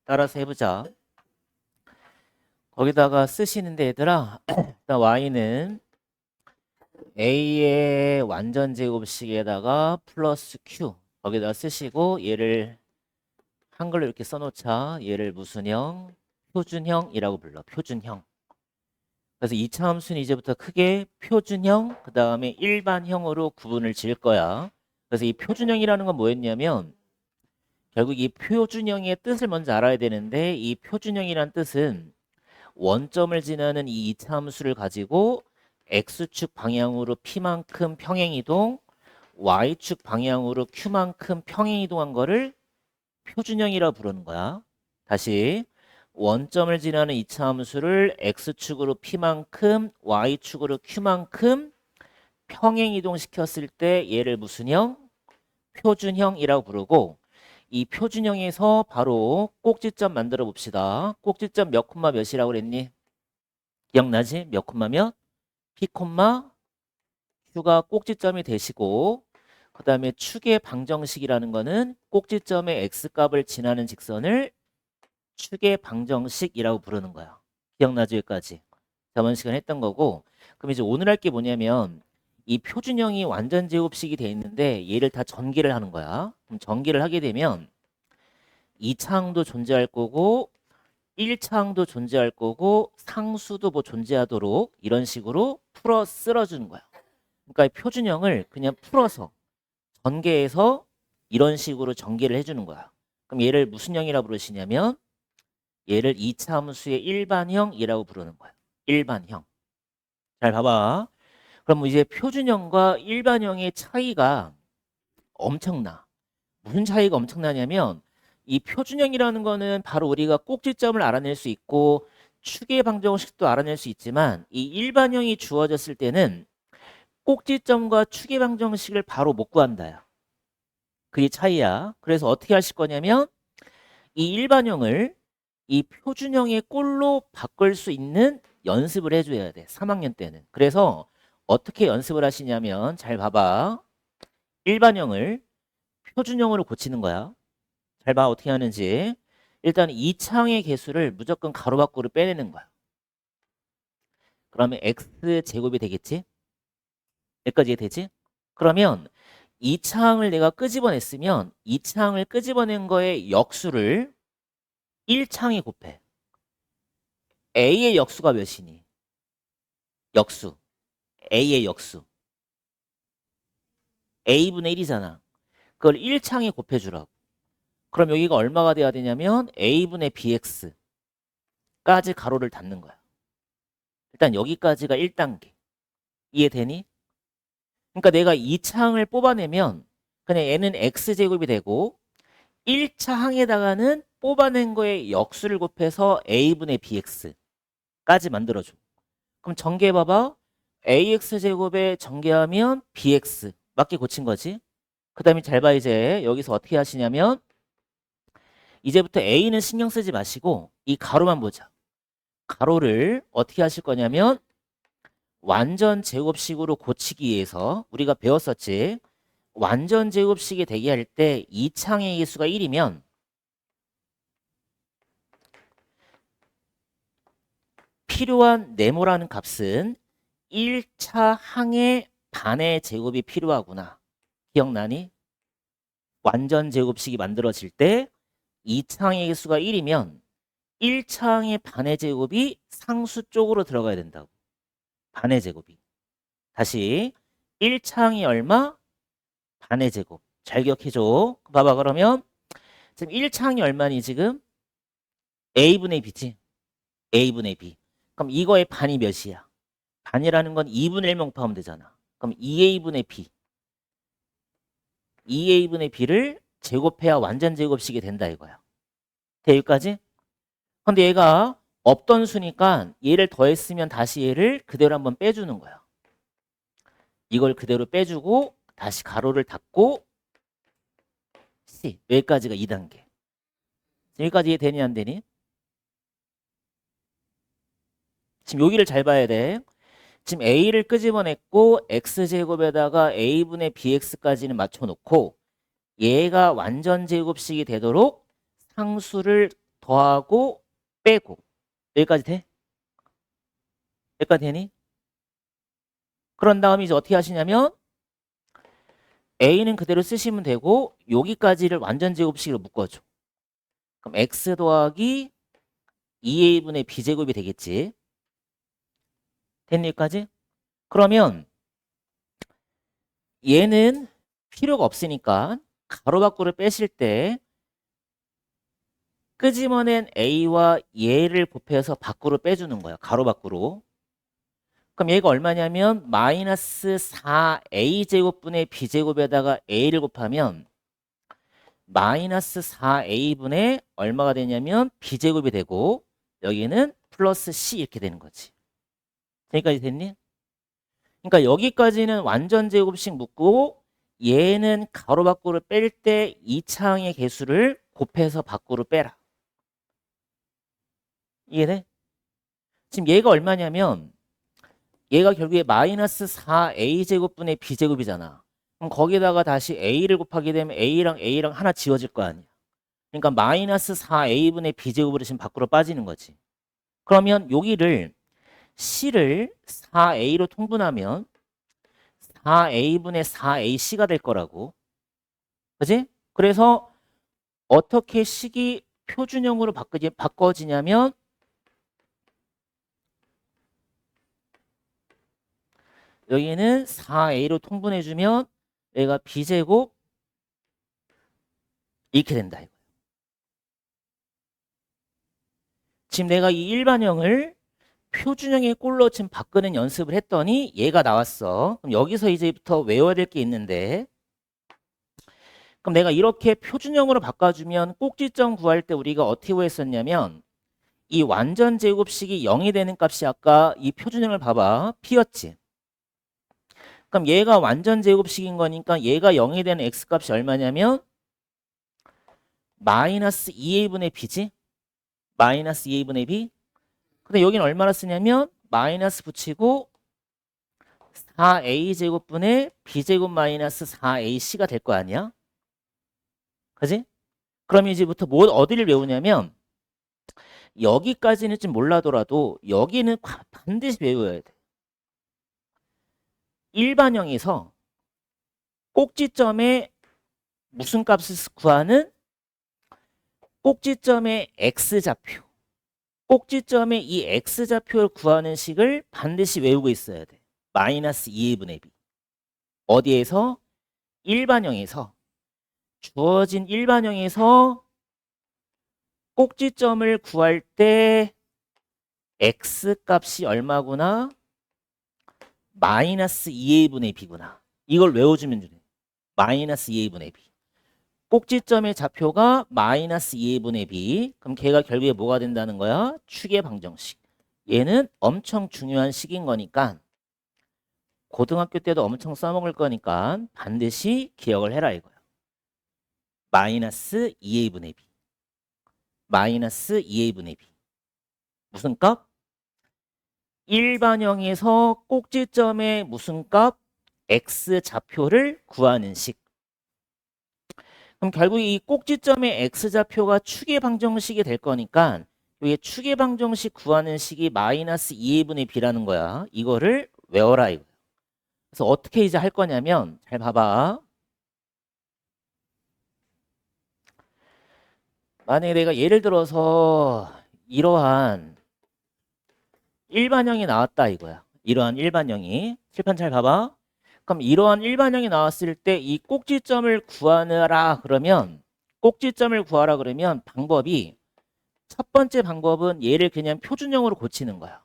따라서 해보자. 거기다가 쓰시는데 얘들아 일단 y는 a의 완전 제곱식에다가 플러스 q 거기다 쓰시고 얘를 한글로 이렇게 써놓자. 얘를 무슨 형? 표준형이라고 불러. 표준형. 그래서 이차 함수는 이제부터 크게 표준형 그 다음에 일반형으로 구분을 지을 거야. 그래서 이 표준형이라는 건 뭐였냐면 결국 이 표준형의 뜻을 먼저 알아야 되는데 이 표준형이란 뜻은 원점을 지나는 이 이차 함수를 가지고 x축 방향으로 p만큼 평행이동, y축 방향으로 q만큼 평행이동한 거를 표준형이라고 부르는 거야. 다시 원점을 지나는 이차 함수를 x축으로 p만큼, y축으로 q만큼 평행이동 시켰을 때 얘를 무슨 형? 표준형이라고 부르고 이 표준형에서 바로 꼭지점 만들어 봅시다. 꼭지점 몇 콤마 몇이라고 그랬니? 기억나지? 몇 콤마 몇? P 콤마 Q가 꼭지점이 되시고 그 다음에 축의 방정식이라는 거는 꼭지점의 X값을 지나는 직선을 축의 방정식이라고 부르는 거야. 기억나지? 여기까지. 저번 시간에 했던 거고 그럼 이제 오늘 할 게 뭐냐면 이 표준형이 완전 제곱식이 돼 있는데 얘를 다 전개를 하는 거야. 그럼 전개를 하게 되면 2차항도 존재할 거고 1차항도 존재할 거고 상수도 뭐 존재하도록 이런 식으로 풀어 쓸어주는 거야. 그러니까 이 표준형을 그냥 풀어서 전개해서 이런 식으로 전개를 해주는 거야. 그럼 얘를 무슨 형이라고 부르시냐면 얘를 2차 함수의 일반형이라고 부르는 거야. 일반형. 잘 봐봐. 그럼 이제 표준형과 일반형의 차이가 엄청나. 무슨 차이가 엄청나냐면 이 표준형이라는 거는 바로 우리가 꼭지점을 알아낼 수 있고 축의 방정식도 알아낼 수 있지만 이 일반형이 주어졌을 때는 꼭지점과 축의 방정식을 바로 못 구한다야. 그게 차이야. 그래서 어떻게 하실 거냐면 이 일반형을 이 표준형의 꼴로 바꿀 수 있는 연습을 해줘야 돼. 3학년 때는. 그래서 어떻게 연습을 하시냐면 잘 봐봐. 일반형을 표준형으로 고치는 거야. 잘 봐 어떻게 하는지. 일단 2차항의 개수를 무조건 가로 밖으로 빼내는 거야. 그러면 x제곱이 되겠지? 여기까지 되지? 그러면 2차항을 내가 끄집어냈으면 2차항을 끄집어낸 거의 역수를 1차항에 곱해. a의 역수가 몇이니? 역수. a의 역수. a분의 1이잖아. 그걸 1차항에 곱해주라고. 그럼 여기가 얼마가 돼야 되냐면 a분의 bx까지 가로를 닫는 거야. 일단 여기까지가 1단계. 이해되니? 그러니까 내가 2차항을 뽑아내면 그냥 얘는 x제곱이 되고 1차 항에다가는 뽑아낸 거에 역수를 곱해서 a분의 bx까지 만들어줘. 그럼 전개해봐봐. ax제곱에 전개하면 bx 맞게 고친 거지. 그 다음에 잘 봐. 이제 여기서 어떻게 하시냐면 이제부터 a는 신경 쓰지 마시고 이 가로만 보자. 가로를 어떻게 하실 거냐면 완전 제곱식으로 고치기 위해서 우리가 배웠었지. 완전 제곱식이 되게 할 때 2차항의 개수가 1이면 필요한 네모라는 값은 1차 항의 반의 제곱이 필요하구나. 기억나니? 완전 제곱식이 만들어질 때 2차 항의 개수가 1이면 1차 항의 반의 제곱이 상수 쪽으로 들어가야 된다고. 반의 제곱이. 다시 1차 항이 얼마? 반의 제곱. 잘 기억해줘. 봐봐 그러면 지금 1차 항이 얼마니 지금? a분의 b지. a분의 b. 그럼 이거의 반이 몇이야? 반이라는 건 2분의 1 명파하면 되잖아. 그럼 2a분의 b. 2a분의 b를 제곱해야 완전 제곱식이 된다 이거야. 돼 여기까지? 근데 얘가 없던 수니까 얘를 더했으면 다시 얘를 그대로 한번 빼주는 거야. 이걸 그대로 빼주고 다시 가로를 닫고 C. 여기까지가 2단계. 여기까지 이해되니 안 되니? 지금 여기를 잘 봐야 돼. 지금 a를 끄집어냈고 x제곱에다가 a분의 bx까지는 맞춰놓고 얘가 완전 제곱식이 되도록 상수를 더하고 빼고 여기까지 돼? 여기까지 되니? 그런 다음에 이제 어떻게 하시냐면 a는 그대로 쓰시면 되고 여기까지를 완전 제곱식으로 묶어줘. 그럼 x 더하기 2a분의 b제곱이 되겠지. 됐니 여기까지? 그러면 얘는 필요가 없으니까 가로 밖으로 빼실 때 끄집어낸 a와 얘를 곱해서 밖으로 빼주는 거야. 가로 밖으로. 그럼 얘가 얼마냐면 마이너스 4a제곱분의 b제곱에다가 a를 곱하면 마이너스 4a분의 얼마가 되냐면 b제곱이 되고 여기는 플러스 c 이렇게 되는 거지. 여기까지 됐니? 그러니까 여기까지는 완전 제곱식 묶고 얘는 가로 밖으로 뺄 때 2차항의 개수를 곱해서 밖으로 빼라. 이해돼? 지금 얘가 얼마냐면 얘가 결국에 마이너스 4a제곱분의 b제곱이잖아. 그럼 거기다가 다시 a를 곱하게 되면 a랑 하나 지워질 거 아니야. 그러니까 마이너스 4a분의 b제곱으로 지금 밖으로 빠지는 거지. 그러면 여기를 c를 4a로 통분하면 4a분의 4ac가 될 거라고. 그지? 그래서 어떻게 식이 표준형으로 바꿔지냐면 여기는 4a로 통분해주면 얘가 b제곱 이렇게 된다. 이거. 지금 내가 이 일반형을 표준형의 꼴로 지금 바꾸는 연습을 했더니 얘가 나왔어. 그럼 여기서 이제부터 외워야 될 게 있는데 그럼 내가 이렇게 표준형으로 바꿔주면 꼭지점 구할 때 우리가 어떻게 구했었냐면 이 완전 제곱식이 0이 되는 값이 아까 이 표준형을 봐봐. p였지. 그럼 얘가 완전 제곱식인 거니까 얘가 0이 되는 x값이 얼마냐면 마이너스 2a분의 b지? 마이너스 2a분의 b. 근데 여기는 얼마나 쓰냐면 마이너스 붙이고 4a제곱분의 b제곱 마이너스 4ac가 될 거 아니야? 그지? 그럼 이제부터 어디를 외우냐면 여기까지는 좀 몰라더라도 여기는 반드시 외워야 돼. 일반형에서 꼭지점에 무슨 값을 구하는 꼭지점의 x좌표. 꼭지점에 이 x좌표를 구하는 식을 반드시 외우고 있어야 돼. 마이너스 2a분의 b. 어디에서? 일반형에서. 주어진 일반형에서 꼭지점을 구할 때 x값이 얼마구나? 마이너스 2a분의 b구나. 이걸 외워주면 돼. 마이너스 2a분의 b. 꼭지점의 좌표가 마이너스 2a분의 b. 그럼 걔가 결국에 뭐가 된다는 거야? 축의 방정식. 얘는 엄청 중요한 식인 거니까 고등학교 때도 엄청 써먹을 거니까 반드시 기억을 해라 이거야. 마이너스 2a분의 b. 마이너스 2a분의 b. 무슨 값? 일반형에서 꼭지점의 무슨 값? x좌표를 구하는 식. 그럼 결국 이 꼭지점의 x좌표가 축의 방정식이 될 거니까 이게 축의 방정식 구하는 식이 마이너스 2a분의 b라는 거야. 이거를 외워라 이거. 그래서 어떻게 이제 할 거냐면 잘 봐봐. 만약에 내가 예를 들어서 이러한 일반형이 나왔다 이거야. 이러한 일반형이. 칠판 잘 봐봐. 그럼 이러한 일반형이 나왔을 때 이 꼭지점을 구하라 그러면 꼭지점을 구하라 그러면 방법이 첫 번째 방법은 얘를 그냥 표준형으로 고치는 거야.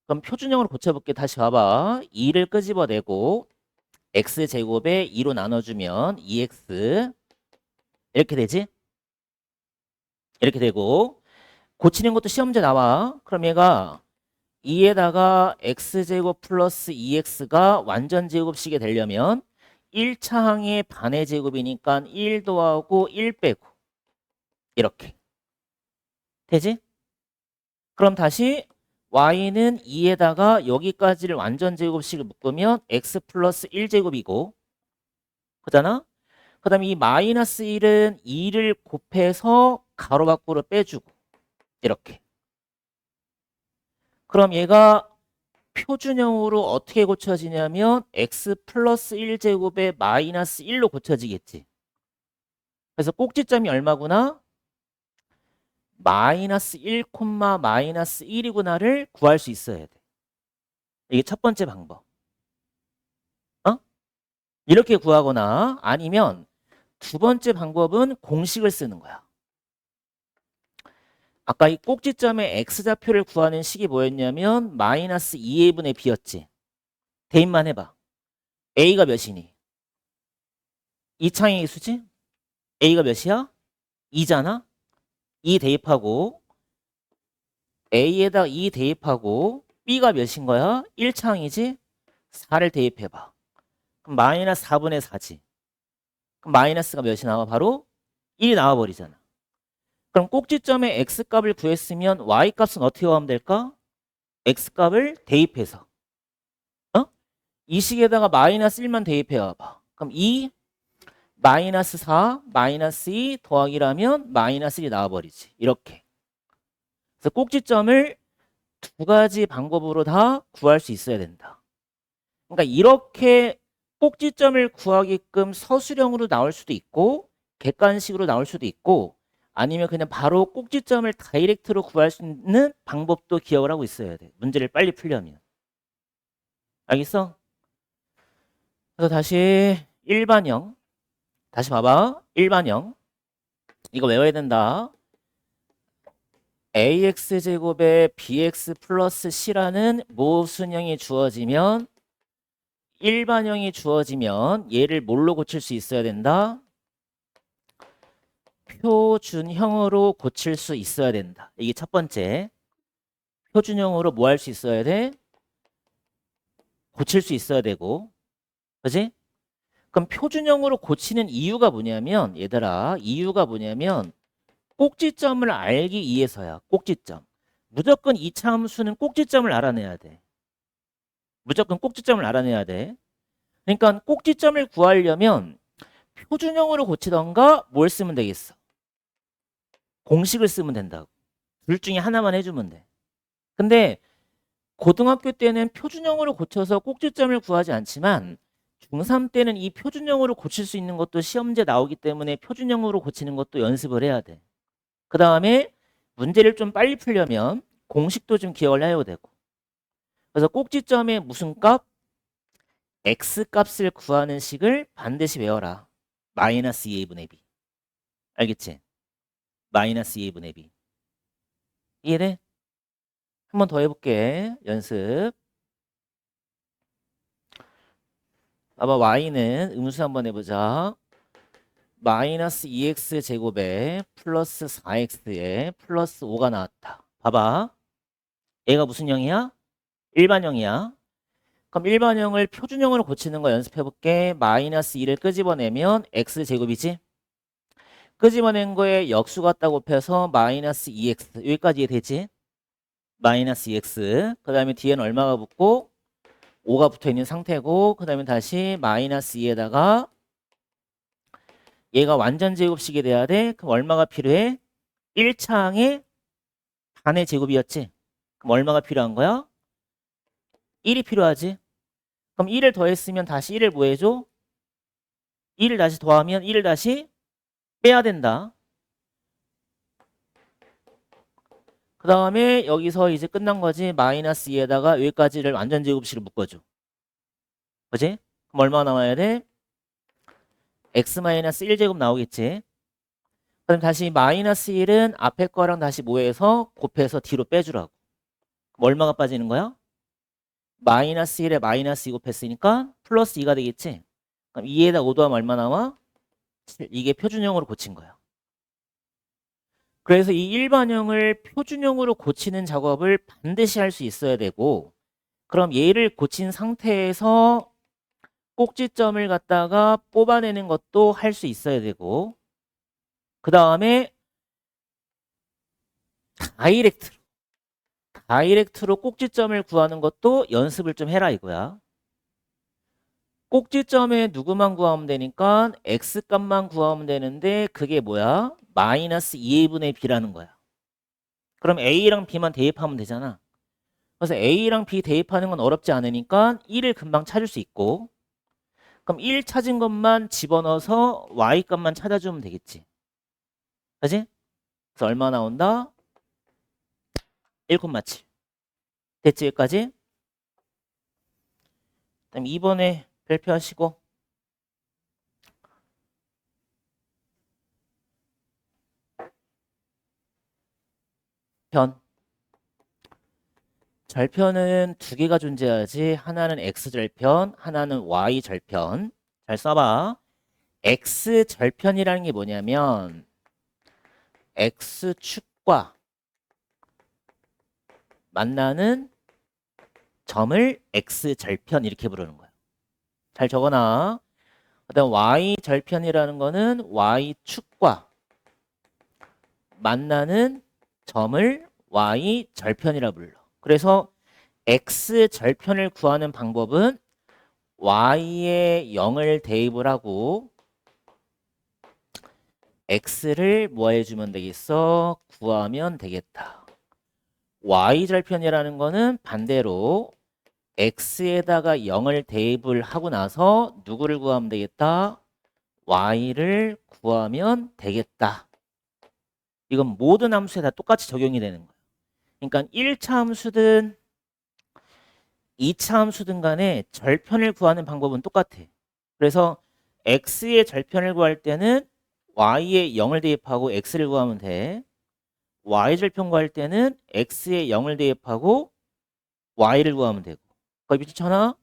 그럼 표준형으로 고쳐볼게. 다시 봐봐. 2를 끄집어내고 x제곱에 2로 나눠주면 2x 이렇게 되지? 이렇게 되고 고치는 것도 시험 문제 나와. 그럼 얘가 2에다가 x제곱 플러스 2x가 완전 제곱식이 되려면 1차항의 반의 제곱이니까 1 더하고 1 빼고 이렇게 되지? 그럼 다시 y는 2에다가 여기까지를 완전 제곱식을 묶으면 x 플러스 1제곱이고 그잖아? 그 다음에 이 마이너스 1은 2를 곱해서 가로 밖으로 빼주고 이렇게. 그럼 얘가 표준형으로 어떻게 고쳐지냐면 x 플러스 1제곱에 마이너스 1로 고쳐지겠지. 그래서 꼭지점이 얼마구나? 마이너스 1, 마이너스 1이구나를 구할 수 있어야 돼. 이게 첫 번째 방법. 어? 이렇게 구하거나 아니면 두 번째 방법은 공식을 쓰는 거야. 아까 이 꼭지점의 x좌표를 구하는 식이 뭐였냐면 마이너스 2a분의 b였지. 대입만 해봐. a가 몇이니? 2창의 수지? a가 몇이야? 2잖아? 2 대입하고 a에다 2 대입하고 b가 몇인 거야? 1창이지? 4를 대입해봐. 그럼 마이너스 4분의 4지. 그럼 마이너스가 몇이 나와? 바로 1이 나와버리잖아. 그럼 꼭지점의 x값을 구했으면 y값은 어떻게 구하면 될까? x값을 대입해서 이 식에다가 마이너스 1만 대입해와봐. 그럼 2 마이너스 4 마이너스 2 더하기라면 마이너스 1이 나와버리지. 이렇게. 그래서 꼭지점을 두 가지 방법으로 다 구할 수 있어야 된다. 그러니까 이렇게 꼭지점을 구하게끔 서술형으로 나올 수도 있고 객관식으로 나올 수도 있고 아니면 그냥 바로 꼭지점을 다이렉트로 구할 수 있는 방법도 기억을 하고 있어야 돼. 문제를 빨리 풀려면. 알겠어? 그래서 다시 일반형. 다시 봐봐. 일반형. 이거 외워야 된다. ax제곱에 bx 플러스 c라는 모순형이 주어지면 일반형이 주어지면 얘를 뭘로 고칠 수 있어야 된다? 표준형으로 고칠 수 있어야 된다. 이게 첫 번째. 표준형으로 뭐 할 수 있어야 돼? 고칠 수 있어야 되고. 그지? 그럼 표준형으로 고치는 이유가 뭐냐면 얘들아 이유가 뭐냐면 꼭지점을 알기 위해서야. 꼭지점. 무조건 이차함수는 꼭지점을 알아내야 돼. 무조건 꼭지점을 알아내야 돼. 그러니까 꼭지점을 구하려면 표준형으로 고치던가 뭘 쓰면 되겠어? 공식을 쓰면 된다고. 둘 중에 하나만 해주면 돼. 근데 고등학교 때는 표준형으로 고쳐서 꼭지점을 구하지 않지만 중3 때는 이 표준형으로 고칠 수 있는 것도 시험제 나오기 때문에 표준형으로 고치는 것도 연습을 해야 돼. 그 다음에 문제를 좀 빨리 풀려면 공식도 좀 기억을 해야 되고. 그래서 꼭지점의 무슨 값? x값을 구하는 식을 반드시 외워라. 마이너스 2a분의 b. 알겠지? 마이너스 2a분의 b. 이해돼? 한 번 더 해볼게. 연습. 봐봐. y는 음수 한번 해보자. 마이너스 2x 제곱에 플러스 4x에 플러스 5가 나왔다. 봐봐. 얘가 무슨 형이야? 일반형이야. 그럼 일반형을 표준형으로 고치는 거 연습해볼게. 마이너스 2를 끄집어내면 x제곱이지? 끄집어낸 거에 역수 갖다 곱해서 마이너스 2x 여기까지 되지? 마이너스 2x 그 다음에 뒤에는 얼마가 붙고 5가 붙어있는 상태고 그 다음에 다시 마이너스 2에다가 얘가 완전 제곱식이 돼야 돼. 그럼 얼마가 필요해? 1차항의 반의 제곱이었지? 그럼 얼마가 필요한 거야? 1이 필요하지? 그럼 1을 더했으면 다시 1을 뭐 해줘? 1을 다시 더하면 1을 다시 빼야 된다. 그 다음에 여기서 이제 끝난 거지. 마이너스 2에다가 여기까지를 완전 제곱식을 묶어줘. 그지? 그럼 얼마 나와야 돼? x-1제곱 나오겠지. 그럼 다시 마이너스 1은 앞에 거랑 다시 뭐 해서 곱해서 뒤로 빼주라고. 그럼 얼마가 빠지는 거야? 마이너스 1에 마이너스 2 곱했으니까 플러스 2가 되겠지. 그럼 2에다 5 더하면 얼마 나와? 7. 이게 표준형으로 고친 거야. 그래서 이 일반형을 표준형으로 고치는 작업을 반드시 할 수 있어야 되고 그럼 얘를 고친 상태에서 꼭지점을 갖다가 뽑아내는 것도 할 수 있어야 되고 그 다음에 다이렉트로, 꼭지점을 구하는 것도 연습을 좀 해라 이거야. 꼭지점에 누구만 구하면 되니까 x값만 구하면 되는데 그게 뭐야? 마이너스 2a분의 b라는 거야. 그럼 a랑 b만 대입하면 되잖아. 그래서 a랑 b 대입하는 건 어렵지 않으니까 1을 금방 찾을 수 있고, 그럼 1 찾은 것만 집어넣어서 y값만 찾아주면 되겠지. 그지? 그래서 얼마 나온다? 1,7. 됐지? 여기까지? 그다음 2번에 발표하시고. 편. 절편은 두 개가 존재하지. 하나는 x절편, 하나는 y절편. 잘 써봐. x절편이라는 게 뭐냐면 x축과 만나는 점을 x절편 이렇게 부르는 거야. 잘 적어놔. 그다음 y절편이라는 거는 y축과 만나는 점을 y절편이라 불러. 그래서 x절편을 구하는 방법은 y에 0을 대입을 하고 x를 뭐 해주면 되겠어? 구하면 되겠다. y절편이라는 거는 반대로 x에다가 0을 대입을 하고 나서 누구를 구하면 되겠다? y를 구하면 되겠다. 이건 모든 함수에 다 똑같이 적용이 되는 거예요. 그러니까 1차 함수든 2차 함수든 간에 절편을 구하는 방법은 똑같아. 그래서 x의 절편을 구할 때는 y에 0을 대입하고 x를 구하면 돼. y절편 구할 때는 x에 0을 대입하고 y를 구하면 되고. 거기 비슷하나?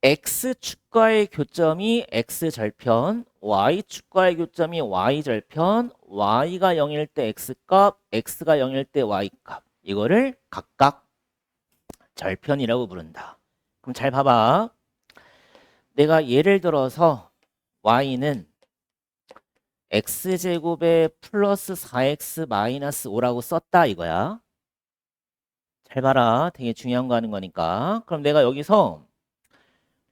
x축과의 교점이 x절편, y축과의 교점이 y절편, y가 0일 때 x값, x가 0일 때 y값. 이거를 각각 절편이라고 부른다. 그럼 잘 봐봐. 내가 예를 들어서 y는 x제곱에 플러스 4x 마이너스 5라고 썼다 이거야. 잘 봐라. 되게 중요한 거 하는 거니까. 그럼 내가 여기서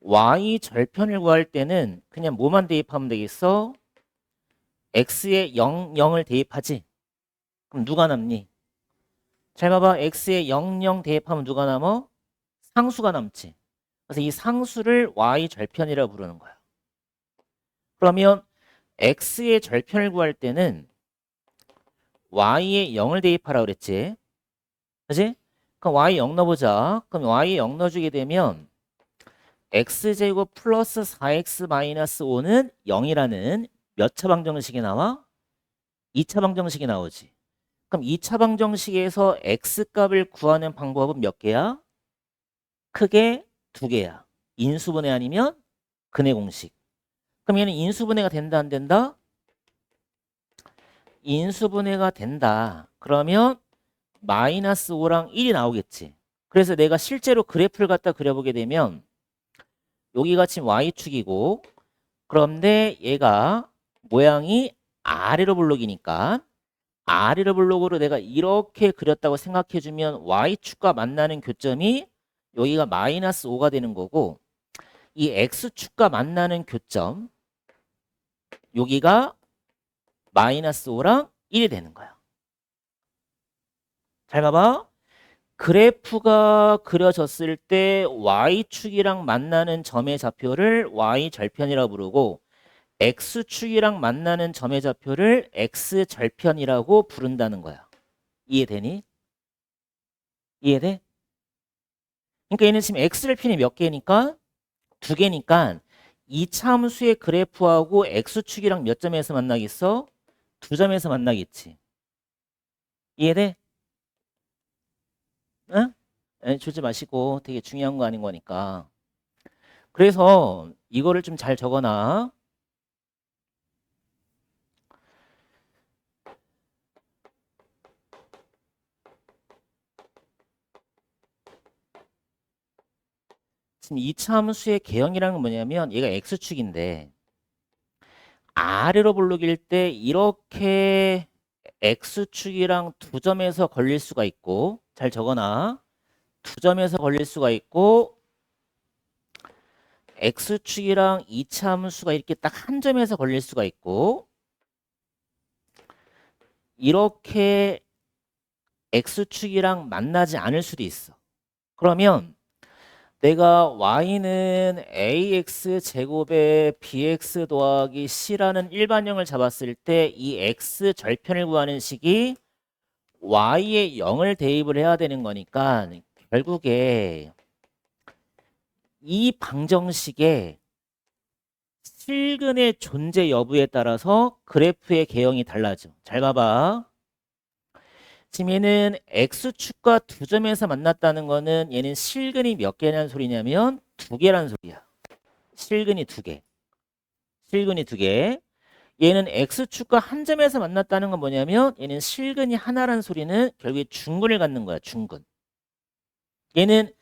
y 절편을 구할 때는 그냥 뭐만 대입하면 되겠어? x에 0을 대입하지. 그럼 누가 남니? 잘 봐봐. x에 0 대입하면 누가 남어? 상수가 남지. 그래서 이 상수를 y 절편이라고 부르는 거야. 그러면 x의 절편을 구할 때는 y에 0을 대입하라고 그랬지. 그지? 그럼 y 0 넣어보자. 그럼 y 0 넣어주게 되면 x제곱 플러스 4x 마이너스 5는 0이라는 몇 차 방정식이 나와? 2차 방정식이 나오지. 그럼 2차 방정식에서 x값을 구하는 방법은 몇 개야? 크게 두 개야. 인수분해 아니면 근해 공식. 그럼 얘는 인수분해가 된다 안 된다? 인수분해가 된다. 그러면 마이너스 5랑 1이 나오겠지. 그래서 내가 실제로 그래프를 갖다 그려보게 되면 여기가 지금 y축이고, 그런데 얘가 모양이 아래로 블록이니까 아래로 블록으로 내가 이렇게 그렸다고 생각해주면 y축과 만나는 교점이 여기가 마이너스 5가 되는 거고, 이 x축과 만나는 교점 여기가 마이너스 5랑 1이 되는 거야. 잘 봐봐. 그래프가 그려졌을 때 y축이랑 만나는 점의 좌표를 y절편이라고 부르고 x축이랑 만나는 점의 좌표를 x절편이라고 부른다는 거야. 이해되니? 이해돼? 그러니까 얘는 지금 x절편이 몇 개니까? 두 개니까 이 함수의 그래프하고 x축이랑 몇 점에서 만나겠어? 두 점에서 만나겠지. 이해돼? 응? 주지 마시고 되게 중요한 거 아닌 거니까. 그래서 이거를 좀 잘 적어놔. 지금 이 함수의 개형이라는 건 뭐냐면 얘가 x축인데 아래로 블록일 때 이렇게 x축이랑 두 점에서 걸릴 수가 있고, 잘 적어놔. 두 점에서 걸릴 수가 있고 x축이랑 이차 함수가 이렇게 딱 한 점에서 걸릴 수가 있고 이렇게 x축이랑 만나지 않을 수도 있어. 그러면 내가 y는 ax 제곱에 bx 더하기 c라는 일반형을 잡았을 때 이 x 절편을 구하는 식이 y에 0을 대입을 해야 되는 거니까 결국에 이 방정식의 실근의 존재 여부에 따라서 그래프의 개형이 달라져. 잘 봐봐. 지금 얘는 x축과 두 점에서 만났다는 거는 얘는 실근이 몇 개라는 소리냐면 두 개라는 소리야. 실근이 두 개. 실근이 두 개. 얘는 x축과 한 점에서 만났다는 건 뭐냐면 얘는 실근이 하나라는 소리는 결국에 중근을 갖는 거야. 중근. 얘는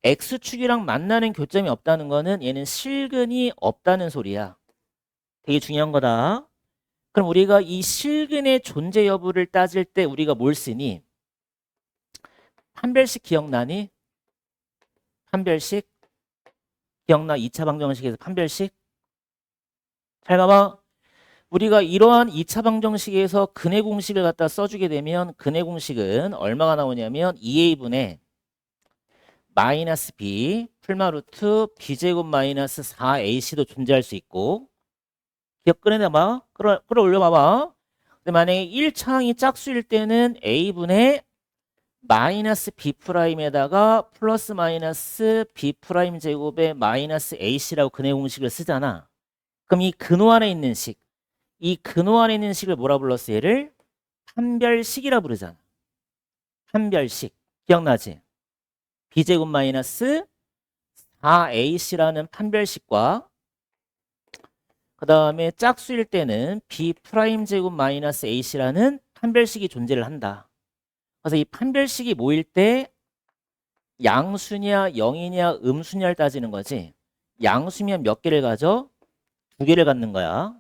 x축이랑 만나는 교점이 없다는 거는 얘는 실근이 없다는 소리야. 되게 중요한 거다. 그럼 우리가 이 실근의 존재 여부를 따질 때 우리가 뭘 쓰니? 판별식 기억나니? 판별식? 기억나? 2차 방정식에서 판별식? 잘 봐봐. 우리가 이러한 2차 방정식에서 근의 공식을 갖다 써주게 되면 근의 공식은 얼마가 나오냐면 2a분의 마이너스 b 풀마 루트 b제곱 마이너스 4ac도 존재할 수 있고 기억 꺼내놔봐. 끌어올려봐봐. 근데 만약에 1차항이 짝수일 때는 a분의 마이너스 b 프라임에다가 플러스 마이너스 b 프라임 제곱에 마이너스 ac라고 근의 공식을 쓰잖아. 그럼 이 근호 안에 있는 식, 이 근호 안에 있는 식을 뭐라 불렀어? 얘를 판별식이라 부르잖아. 판별식. 기억나지? b제곱 마이너스 4ac라는 판별식과 그 다음에 짝수일 때는 b 프라임 제곱 마이너스 ac라는 판별식이 존재를 한다. 그래서 이 판별식이 모일 때 양수냐 0이냐 음수냐를 따지는 거지. 양수면 몇 개를 가져? 두 개를 갖는 거야.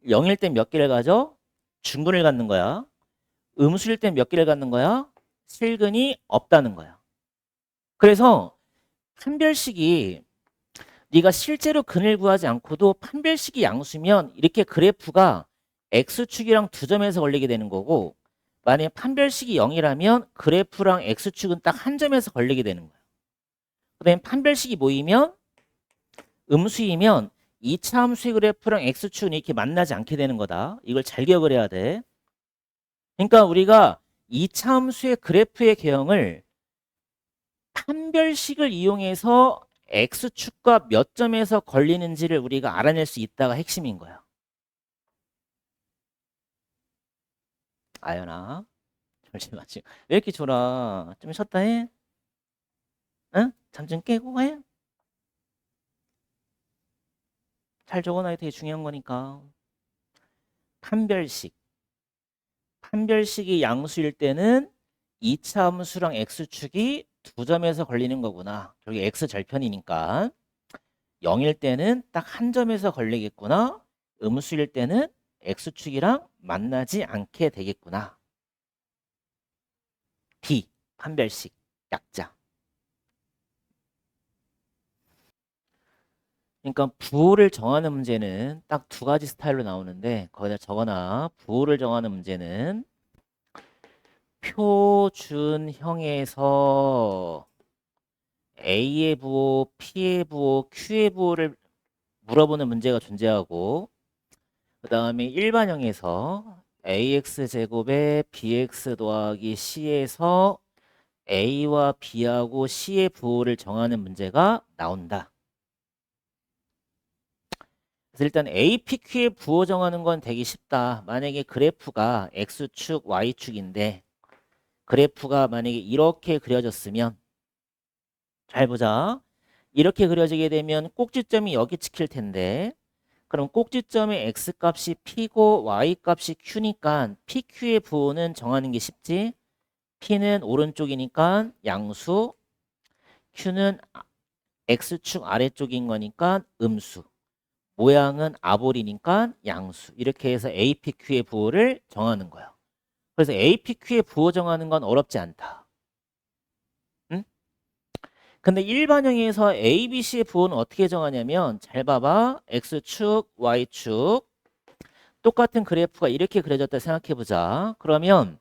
0일 땐 몇 개를 가져? 중근을 갖는 거야. 음수일 땐 몇 개를 갖는 거야? 실근이 없다는 거야. 그래서 판별식이 네가 실제로 근을 구하지 않고도 판별식이 양수면 이렇게 그래프가 x축이랑 두 점에서 걸리게 되는 거고 만약에 판별식이 0이라면 그래프랑 x축은 딱 한 점에서 걸리게 되는 거야. 그 다음에 판별식이 모이면 음수이면 2차 함수의 그래프랑 x축은 이렇게 만나지 않게 되는 거다. 이걸 잘 기억을 해야 돼. 그러니까 우리가 2차 함수의 그래프의 개형을 판별식을 이용해서 x축과 몇 점에서 걸리는지를 우리가 알아낼 수 있다가 핵심인 거야. 아연아, 잠시만 지금 왜 이렇게 졸아? 좀 쉬었다 해? 응? 잠 좀 깨고 해? 잘 적어놔야 되게 중요한 거니까. 판별식. 판별식이 양수일 때는 2차 함수랑 x축이 두 점에서 걸리는 거구나. 여기 x 절편이니까. 0일 때는 딱 한 점에서 걸리겠구나. 음수일 때는 x축이랑 만나지 않게 되겠구나. D. 판별식. 약자. 그러니까 부호를 정하는 문제는 딱 두 가지 스타일로 나오는데 거기다 적어놔. 부호를 정하는 문제는 표준형에서 A의 부호, P의 부호, Q의 부호를 물어보는 문제가 존재하고 그 다음에 일반형에서 AX제곱에 BX 더하기 C에서 A와 B하고 C의 부호를 정하는 문제가 나온다. 그래서 일단 APQ의 부호 정하는 건 되게 쉽다. 만약에 그래프가 X축, Y축인데 그래프가 만약에 이렇게 그려졌으면 잘 보자. 이렇게 그려지게 되면 꼭지점이 여기 찍힐 텐데 그럼 꼭지점의 X값이 P고 Y값이 Q니까 PQ의 부호는 정하는 게 쉽지. P는 오른쪽이니까 양수, Q는 X축 아래쪽인 거니까 음수. 모양은 아볼이니까 양수. 이렇게 해서 APQ의 부호를 정하는 거야. 그래서 APQ의 부호 정하는 건 어렵지 않다. 응? 근데 일반형에서 A, B, C의 부호는 어떻게 정하냐면 잘 봐봐. X축, Y축 똑같은 그래프가 이렇게 그려졌다 생각해보자. 그러면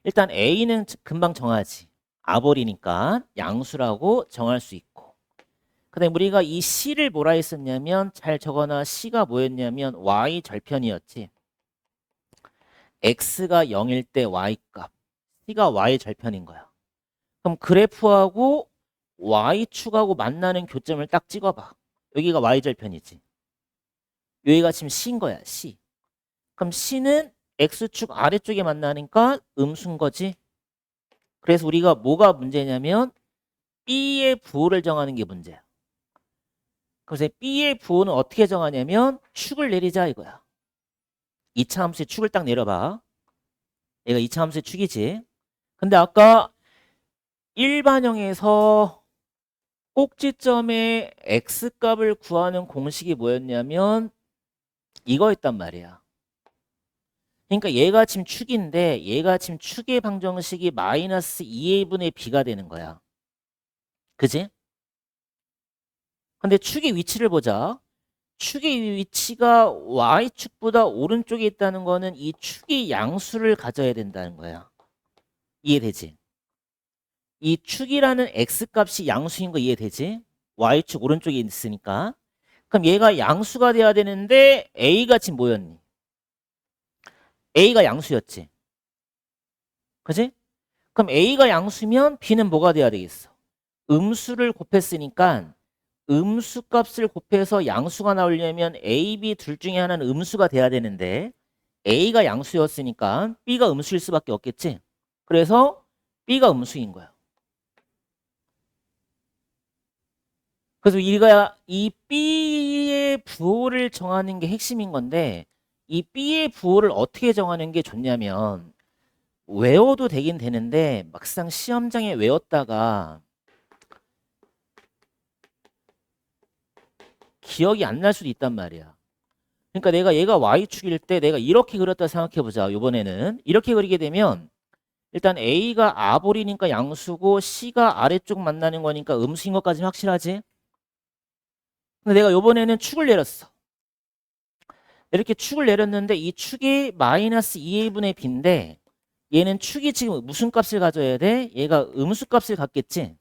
일단 A는 금방 정하지. 아볼이니까 양수라고 정할 수 있고. 그다음에 우리가 이 C를 뭐라 했었냐면 잘 적어놔. C가 뭐였냐면 Y 절편이었지. X가 0일 때 Y값. C가 Y 절편인 거야. 그럼 그래프하고 Y축하고 만나는 교점을 딱 찍어봐. 여기가 Y절편이지. 여기가 지금 C인 거야. C. 그럼 C는 X축 아래쪽에 만나니까 음수인 거지. 그래서 우리가 뭐가 문제냐면 B의 부호를 정하는 게 문제야. 그래서 B의 부호는 어떻게 정하냐면 축을 내리자 이거야. 2차 함수의 축을 딱 내려봐. 얘가 2차 함수의 축이지. 근데 아까 일반형에서 꼭지점의 x값을 구하는 공식이 뭐였냐면 이거였단 말이야. 그러니까 얘가 지금 축인데 얘가 지금 축의 방정식이 마이너스 2a분의 b가 되는 거야. 그지? 근데 축의 위치를 보자. 축의 위치가 y축보다 오른쪽에 있다는 거는 이 축이 양수를 가져야 된다는 거야. 이해되지? 이 축이라는 x값이 양수인 거 이해되지? y축 오른쪽에 있으니까. 그럼 얘가 양수가 돼야 되는데 a가 지금 뭐였니? a가 양수였지. 그지? 그럼 a가 양수면 b는 뭐가 돼야 되겠어? 음수를 곱했으니까 음수 값을 곱해서 양수가 나오려면 a, b 둘 중에 하나는 음수가 돼야 되는데 a가 양수였으니까 b가 음수일 수밖에 없겠지. 그래서 b가 음수인 거야. 그래서 우리가 이 B의 부호를 정하는 게 핵심인 건데 이 B의 부호를 어떻게 정하는 게 좋냐면 외워도 되긴 되는데 막상 시험장에 외웠다가 기억이 안 날 수도 있단 말이야. 그러니까 내가 얘가 Y축일 때 내가 이렇게 그렸다 생각해보자. 이번에는 이렇게 그리게 되면 일단 A가 아볼이니까 양수고 C가 아래쪽 만나는 거니까 음수인 것까지 확실하지? 근데 내가 이번에는 축을 내렸어. 이렇게 축을 내렸는데 이 축이 마이너스 2a분의 b인데 얘는 축이 지금 무슨 값을 가져야 돼? 얘가 음수 값을 갖겠지?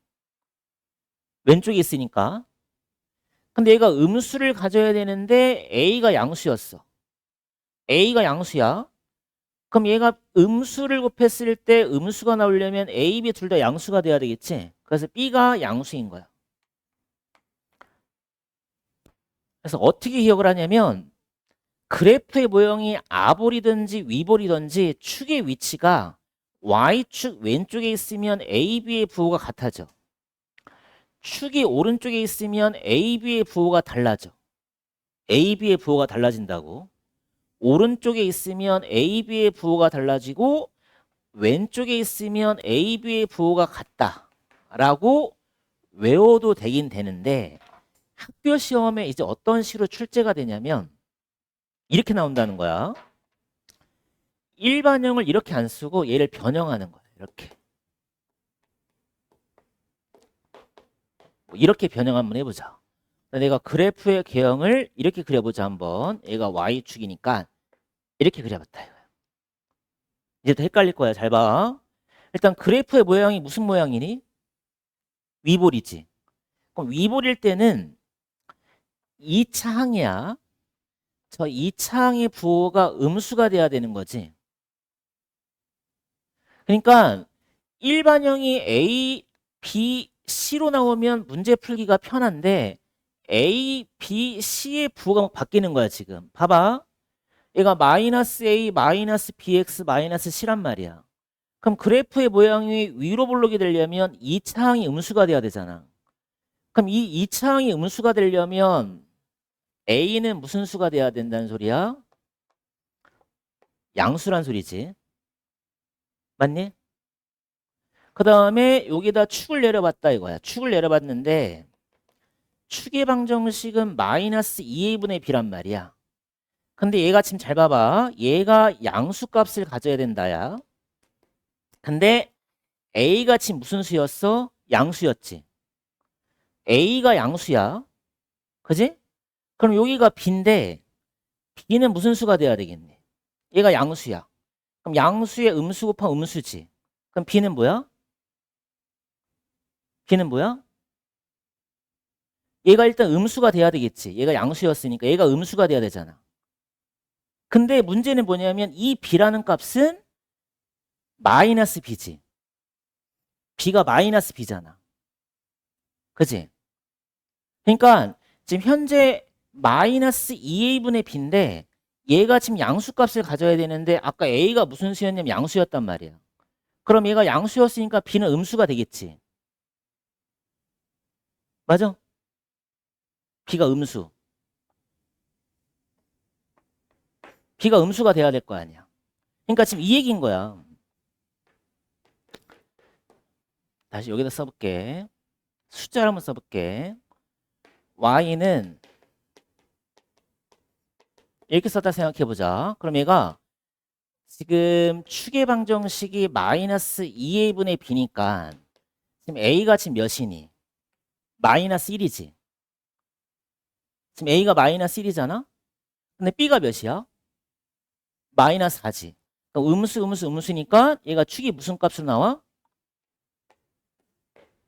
왼쪽에 있으니까. 근데 얘가 음수를 가져야 되는데 a가 양수였어. a가 양수야. 그럼 얘가 음수를 곱했을 때 음수가 나오려면 a, b 둘 다 양수가 돼야 되겠지? 그래서 b가 양수인 거야. 그래서 어떻게 기억을 하냐면 그래프의 모형이 아볼이든지 위볼이든지 축의 위치가 Y축 왼쪽에 있으면 AB의 부호가 같아져. 축이 오른쪽에 있으면 AB의 부호가 달라져. AB의 부호가 달라진다고. 오른쪽에 있으면 AB의 부호가 달라지고 왼쪽에 있으면 AB의 부호가 같다. 라고 외워도 되긴 되는데 학교 시험에 이제 어떤 식으로 출제가 되냐면 이렇게 나온다는 거야. 일반형을 이렇게 안 쓰고 얘를 변형하는 거야. 이렇게. 이렇게 변형 한번 해보자. 내가 그래프의 개형을 이렇게 그려보자 한번. 얘가 Y축이니까 이렇게 그려봤다. 이제 또 헷갈릴 거야. 잘 봐. 일단 그래프의 모양이 무슨 모양이니? 위볼이지. 그럼 위볼일 때는 2차 항이야. 저 2차 항의 부호가 음수가 돼야 되는 거지. 그러니까 일반형이 A, B, C로 나오면 문제 풀기가 편한데 A, B, C의 부호가 바뀌는 거야 지금. 봐봐. 얘가 마이너스 A, 마이너스 BX, 마이너스 C란 말이야. 그럼 그래프의 모양이 위로 볼록이 되려면 2차 항이 음수가 돼야 되잖아. 그럼 이 2차 항이 음수가 되려면 A는 무슨 수가 돼야 된다는 소리야? 양수란 소리지. 맞니? 그 다음에 여기다 축을 내려봤다 이거야. 축을 내려봤는데 축의 방정식은 마이너스 2a분의 b란 말이야. 근데 얘가 지금 잘 봐봐. 얘가 양수 값을 가져야 된다야. 근데 a가 지금 무슨 수였어? 양수였지. A가 양수야. 그지? 그럼 여기가 B인데 B는 무슨 수가 돼야 되겠니? 얘가 양수야. 그럼 양수의 음수 곱한 음수지. 그럼 B는 뭐야? B는 뭐야? 얘가 일단 음수가 돼야 되겠지. 얘가 양수였으니까 얘가 음수가 돼야 되잖아. 근데 문제는 뭐냐면 이 B라는 값은 마이너스 B지. B가 마이너스 B잖아. 그지? 그러니까 지금 현재 마이너스 2A분의 B인데 얘가 지금 양수값을 가져야 되는데 아까 A가 무슨 수였냐면 양수였단 말이야. 그럼 얘가 양수였으니까 B는 음수가 되겠지. 맞아? B가 음수. B가 음수가 돼야 될 거 아니야. 그러니까 지금 이 얘기인 거야. 다시 여기다 써볼게. 숫자를 한번 써볼게. Y는 이렇게 썼다 생각해보자. 그럼 얘가 지금 축의 방정식이 마이너스 2A분의 B니까 지금 A가 지금 몇이니? 마이너스 1이지. 지금 A가 마이너스 1이잖아? 근데 B가 몇이야? 마이너스 4지. 그럼 음수니까 얘가 축이 무슨 값으로 나와?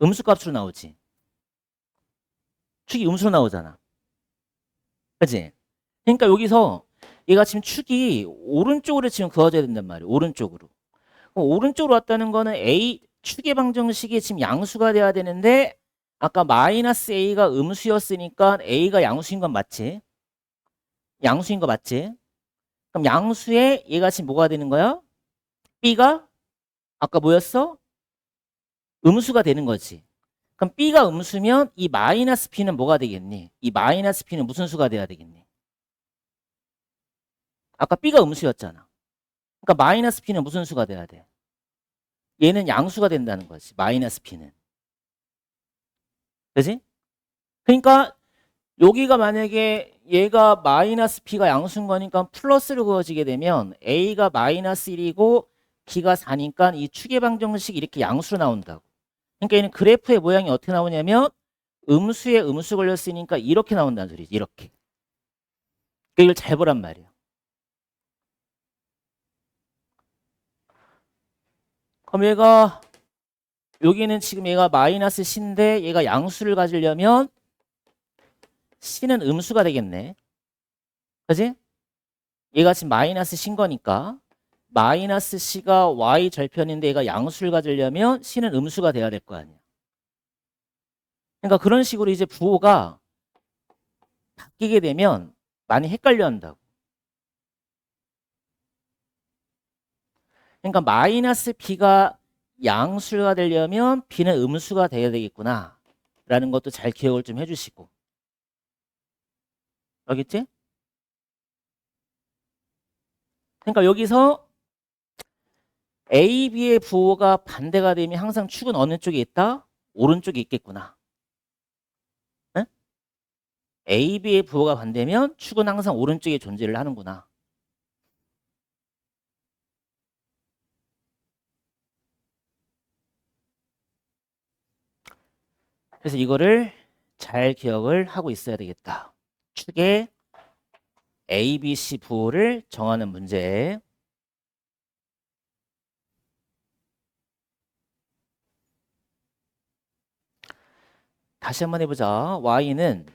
음수 값으로 나오지. 축이 음수로 나오잖아. 그치? 그러니까 여기서 얘가 지금 축이 오른쪽으로 지금 그어져야 된단 말이야. 오른쪽으로. 그럼 오른쪽으로 왔다는 거는 A 축의 방정식이 지금 양수가 돼야 되는데 아까 마이너스 A가 음수였으니까 A가 양수인 건 맞지? 양수인 거 맞지? 그럼 양수에 얘가 지금 뭐가 되는 거야? B가 아까 뭐였어? 음수가 되는 거지. 그럼 B가 음수면 이 마이너스 B는 뭐가 되겠니? 이 마이너스 B는 무슨 수가 돼야 되겠니? 아까 B가 음수였잖아. 그러니까 마이너스 B는 무슨 수가 돼야 돼? 얘는 양수가 된다는 거지. 마이너스 B는. 그지? 그러니까 여기가 만약에 얘가 마이너스 B가 양수인 거니까 플러스로 그어지게 되면 A가 마이너스 1이고 B가 4니까 이 축의 방정식이 이렇게 양수로 나온다고. 그러니까 얘는 그래프의 모양이 어떻게 나오냐면 음수에 음수 걸렸으니까 이렇게 나온다는 소리지. 이렇게. 그러니까 이걸 잘 보란 말이야. 그럼 얘가 여기는 지금 얘가 마이너스 C인데 얘가 양수를 가지려면 C는 음수가 되겠네. 그지? 얘가 지금 마이너스 C인 거니까 마이너스 C가 Y 절편인데 얘가 양수를 가지려면 C는 음수가 돼야 될 거 아니야. 그러니까 그런 식으로 이제 부호가 바뀌게 되면 많이 헷갈려 한다고. 그러니까 마이너스 B가 양수가 되려면 B는 음수가 돼야 되겠구나 라는 것도 잘 기억을 좀 해주시고. 알겠지? 그러니까 여기서 A, B의 부호가 반대가 되면 항상 축은 어느 쪽에 있다? 오른쪽에 있겠구나. 응? A, B의 부호가 반대면 축은 항상 오른쪽에 존재를 하는구나. 그래서 이거를 잘 기억을 하고 있어야 되겠다. 축의 A, B, C 부호를 정하는 문제. 다시 한번 해보자. Y는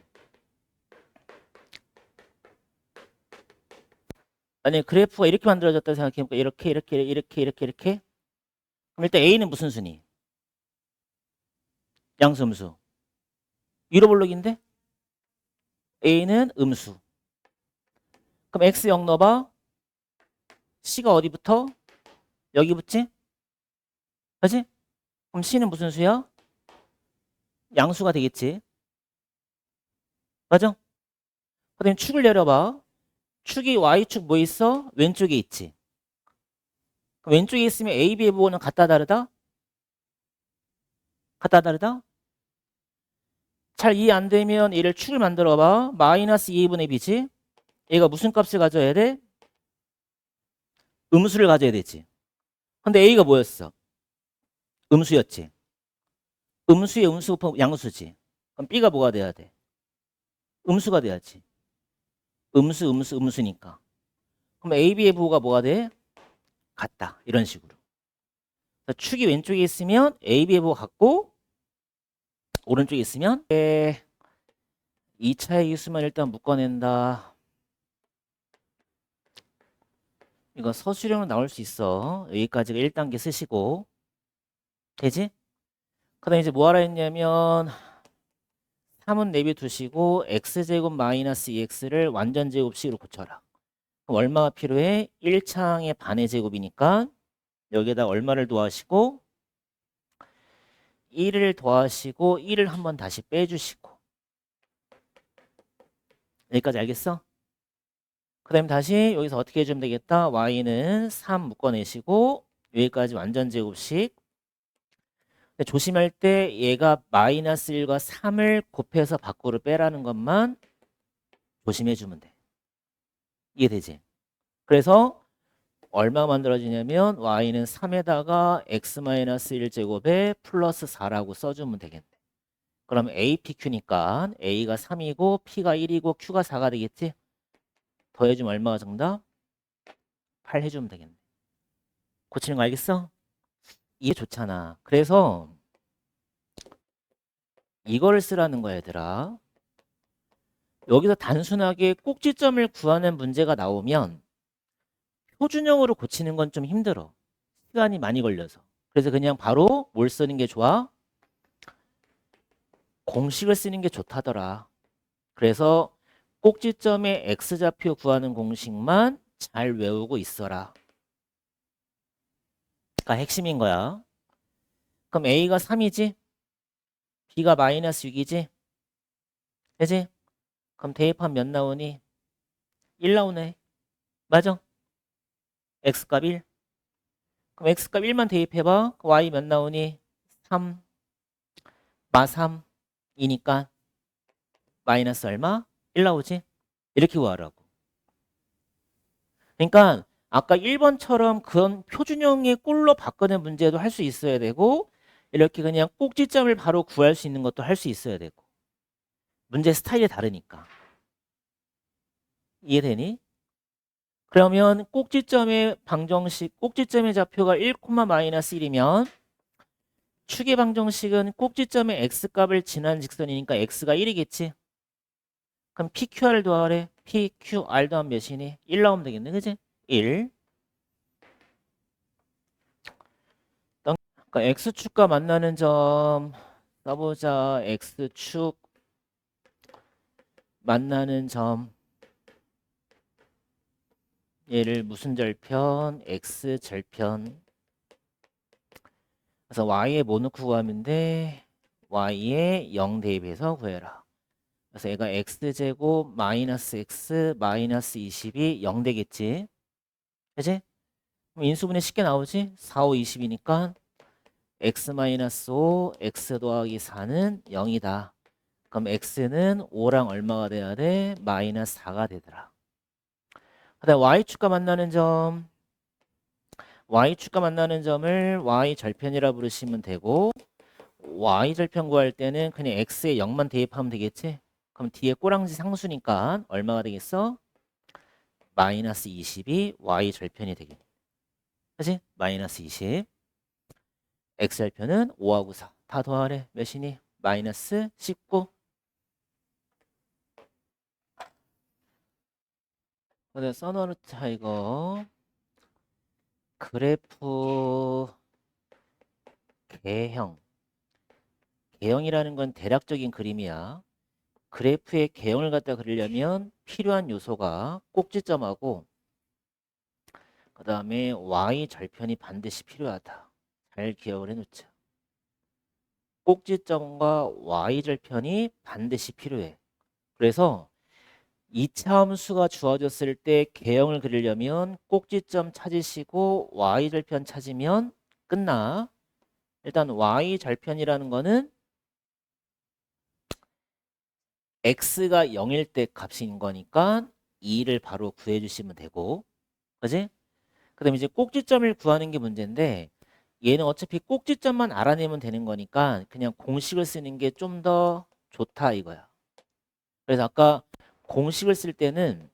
만약에 그래프가 이렇게 만들어졌다 생각해볼까? 이렇게. 그럼 일단 A는 무슨 수니? 양수, 음수. 위로 볼록인데? A는 음수. 그럼 X 0 넣어봐. C가 어디 붙어? 여기 붙지? 그지? 그럼 C는 무슨 수야? 양수가 되겠지. 맞아? 그 다음에 축을 내려봐. 축이 Y축 뭐 있어? 왼쪽에 있지. 그럼 왼쪽에 있으면 A, B의 부호는 같다 다르다? 같다 다르다? 잘 이해 안 되면 얘를 축을 만들어 봐. 마이너스 2분의 B지? 얘가 무슨 값을 가져야 돼? 음수를 가져야 되지. 근데 A가 뭐였어? 음수였지. 음수의 음수 곱하면 양수지. 그럼 B가 뭐가 돼야 돼? 음수가 돼야지. 음수니까. 그럼 A, B의 부호가 뭐가 돼? 같다. 이런 식으로. 그래서 축이 왼쪽에 있으면 A, B의 부호가 같고 오른쪽에 있으면 2차의 기수만 일단 묶어낸다. 이거 서술형으로 나올 수 있어. 여기까지가 1단계 쓰시고. 되지? 그 다음에 이제 뭐 하라 했냐면 3은 내비두시고 x제곱 마이너스 2x를 완전 제곱식으로 고쳐라. 그럼 얼마가 필요해? 1창의 반의 제곱이니까 여기에다 얼마를 더하시고 1을 더하시고 1을 한번 다시 빼주시고. 여기까지 알겠어? 그 다음에 다시 여기서 어떻게 해주면 되겠다. y는 3 묶어내시고 여기까지 완전 제곱식. 근데 조심할 때 얘가 마이너스 1과 3을 곱해서 밖으로 빼라는 것만 조심해주면 돼. 이해되지? 그래서 얼마 만들어지냐면 y는 3에다가 x-1제곱에 플러스 4라고 써주면 되겠네. 그럼 a, p, q니까 a가 3이고 p가 1이고 q가 4가 되겠지? 더해주면 얼마가 정답? 8 해주면 되겠네. 고치는 거 알겠어? 이게 좋잖아. 그래서 이거를 쓰라는 거야, 얘들아. 여기서 단순하게 꼭지점을 구하는 문제가 나오면 표준형으로 고치는 건 좀 힘들어. 시간이 많이 걸려서. 그래서 그냥 바로 뭘 쓰는 게 좋아? 공식을 쓰는 게 좋다더라. 그래서 꼭지점의 x좌표 구하는 공식만 잘 외우고 있어라. 가 핵심인 거야. 그럼 a가 3이지? b가 마이너스 6이지? 그지? 그럼 대입하면 몇 나오니? 1 나오네. 맞아? x값 1. 그럼 x값 1만 대입해봐. y 몇 나오니? 3. 마 3이니까 마이너스 얼마? 1 나오지? 이렇게 구하라고. 그러니까 아까 1번처럼 그런 표준형의 꼴로 바꾸는 문제도 할 수 있어야 되고 이렇게 그냥 꼭지점을 바로 구할 수 있는 것도 할 수 있어야 되고 문제 스타일이 다르니까. 이해되니? 그러면 꼭지점의 방정식, 꼭지점의 좌표가 1, 마이너스 1이면 축의 방정식은 꼭지점의 x값을 지난 직선이니까 x가 1이겠지? 그럼 PQR 더하래. PQR 더하면 몇이니? 1 나오면 되겠네. 그지? 1. 그러니까 x축과 만나는 점 써보자. x축 만나는 점 얘를 무슨 절편? x절편. 그래서 y에 뭐 넣고 구하면 돼? y에 0 대입해서 구해라. 그래서 얘가 x제곱 마이너스 x 마이너스 20이 0 되겠지? 그치? 그럼 인수분해 쉽게 나오지? 4, 5, 20이니까 x 마이너스 5, x 더하기 4는 0이다. 그럼 x는 5랑 얼마가 돼야 돼? 마이너스 4가 되더라. 그다음 y축과 만나는 점 y축과 만나는 점을 y절편이라 부르시면 되고 y절편 구할 때는 그냥 x에 0만 대입하면 되겠지? 그럼 뒤에 꼬랑지 상수니까 얼마가 되겠어? 마이너스 20이 y절편이 되겠네. 그치? 마이너스 20. x절편은 5하고 4. 다 더하래. 몇이니? 마이너스 19. 근데 써놓자 이거. 그래프 개형. 개형이라는 건 대략적인 그림이야. 그래프의 개형을 갖다 그리려면 필요한 요소가 꼭지점하고 그 다음에 y절편이 반드시 필요하다. 잘 기억을 해놓자. 꼭지점과 y절편이 반드시 필요해. 그래서 2차 함수가 주어졌을 때 개형을 그리려면 꼭지점 찾으시고 y절편 찾으면 끝나. 일단 y절편이라는 거는 x가 0일 때 값인 거니까 2를 바로 구해 주시면 되고. 그지? 그 다음에 이제 꼭지점을 구하는 게 문제인데 얘는 어차피 꼭지점만 알아내면 되는 거니까 그냥 공식을 쓰는 게 좀 더 좋다 이거야. 그래서 아까 공식을 쓸 때는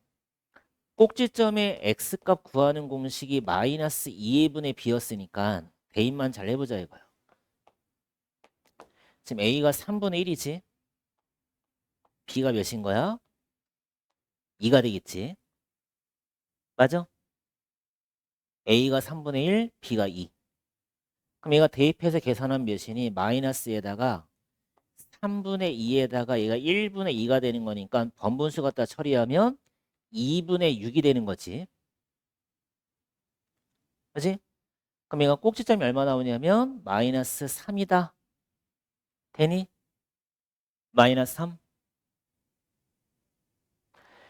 꼭지점의 x값 구하는 공식이 마이너스 2분의 b였으니까 대입만 잘 해보자 이거야. 지금 a가 3분의 1이지. b가 몇인 거야? 2가 되겠지. 맞아? a가 3분의 1, b가 2. 그럼 얘가 대입해서 계산한 몇이니 마이너스에다가 3분의 2에다가 얘가 1분의 2가 되는 거니까 번분수 갖다 처리하면 2분의 6이 되는 거지. 그지? 그럼 얘가 꼭지점이 얼마 나오냐면 마이너스 3이다. 되니? 마이너스 3.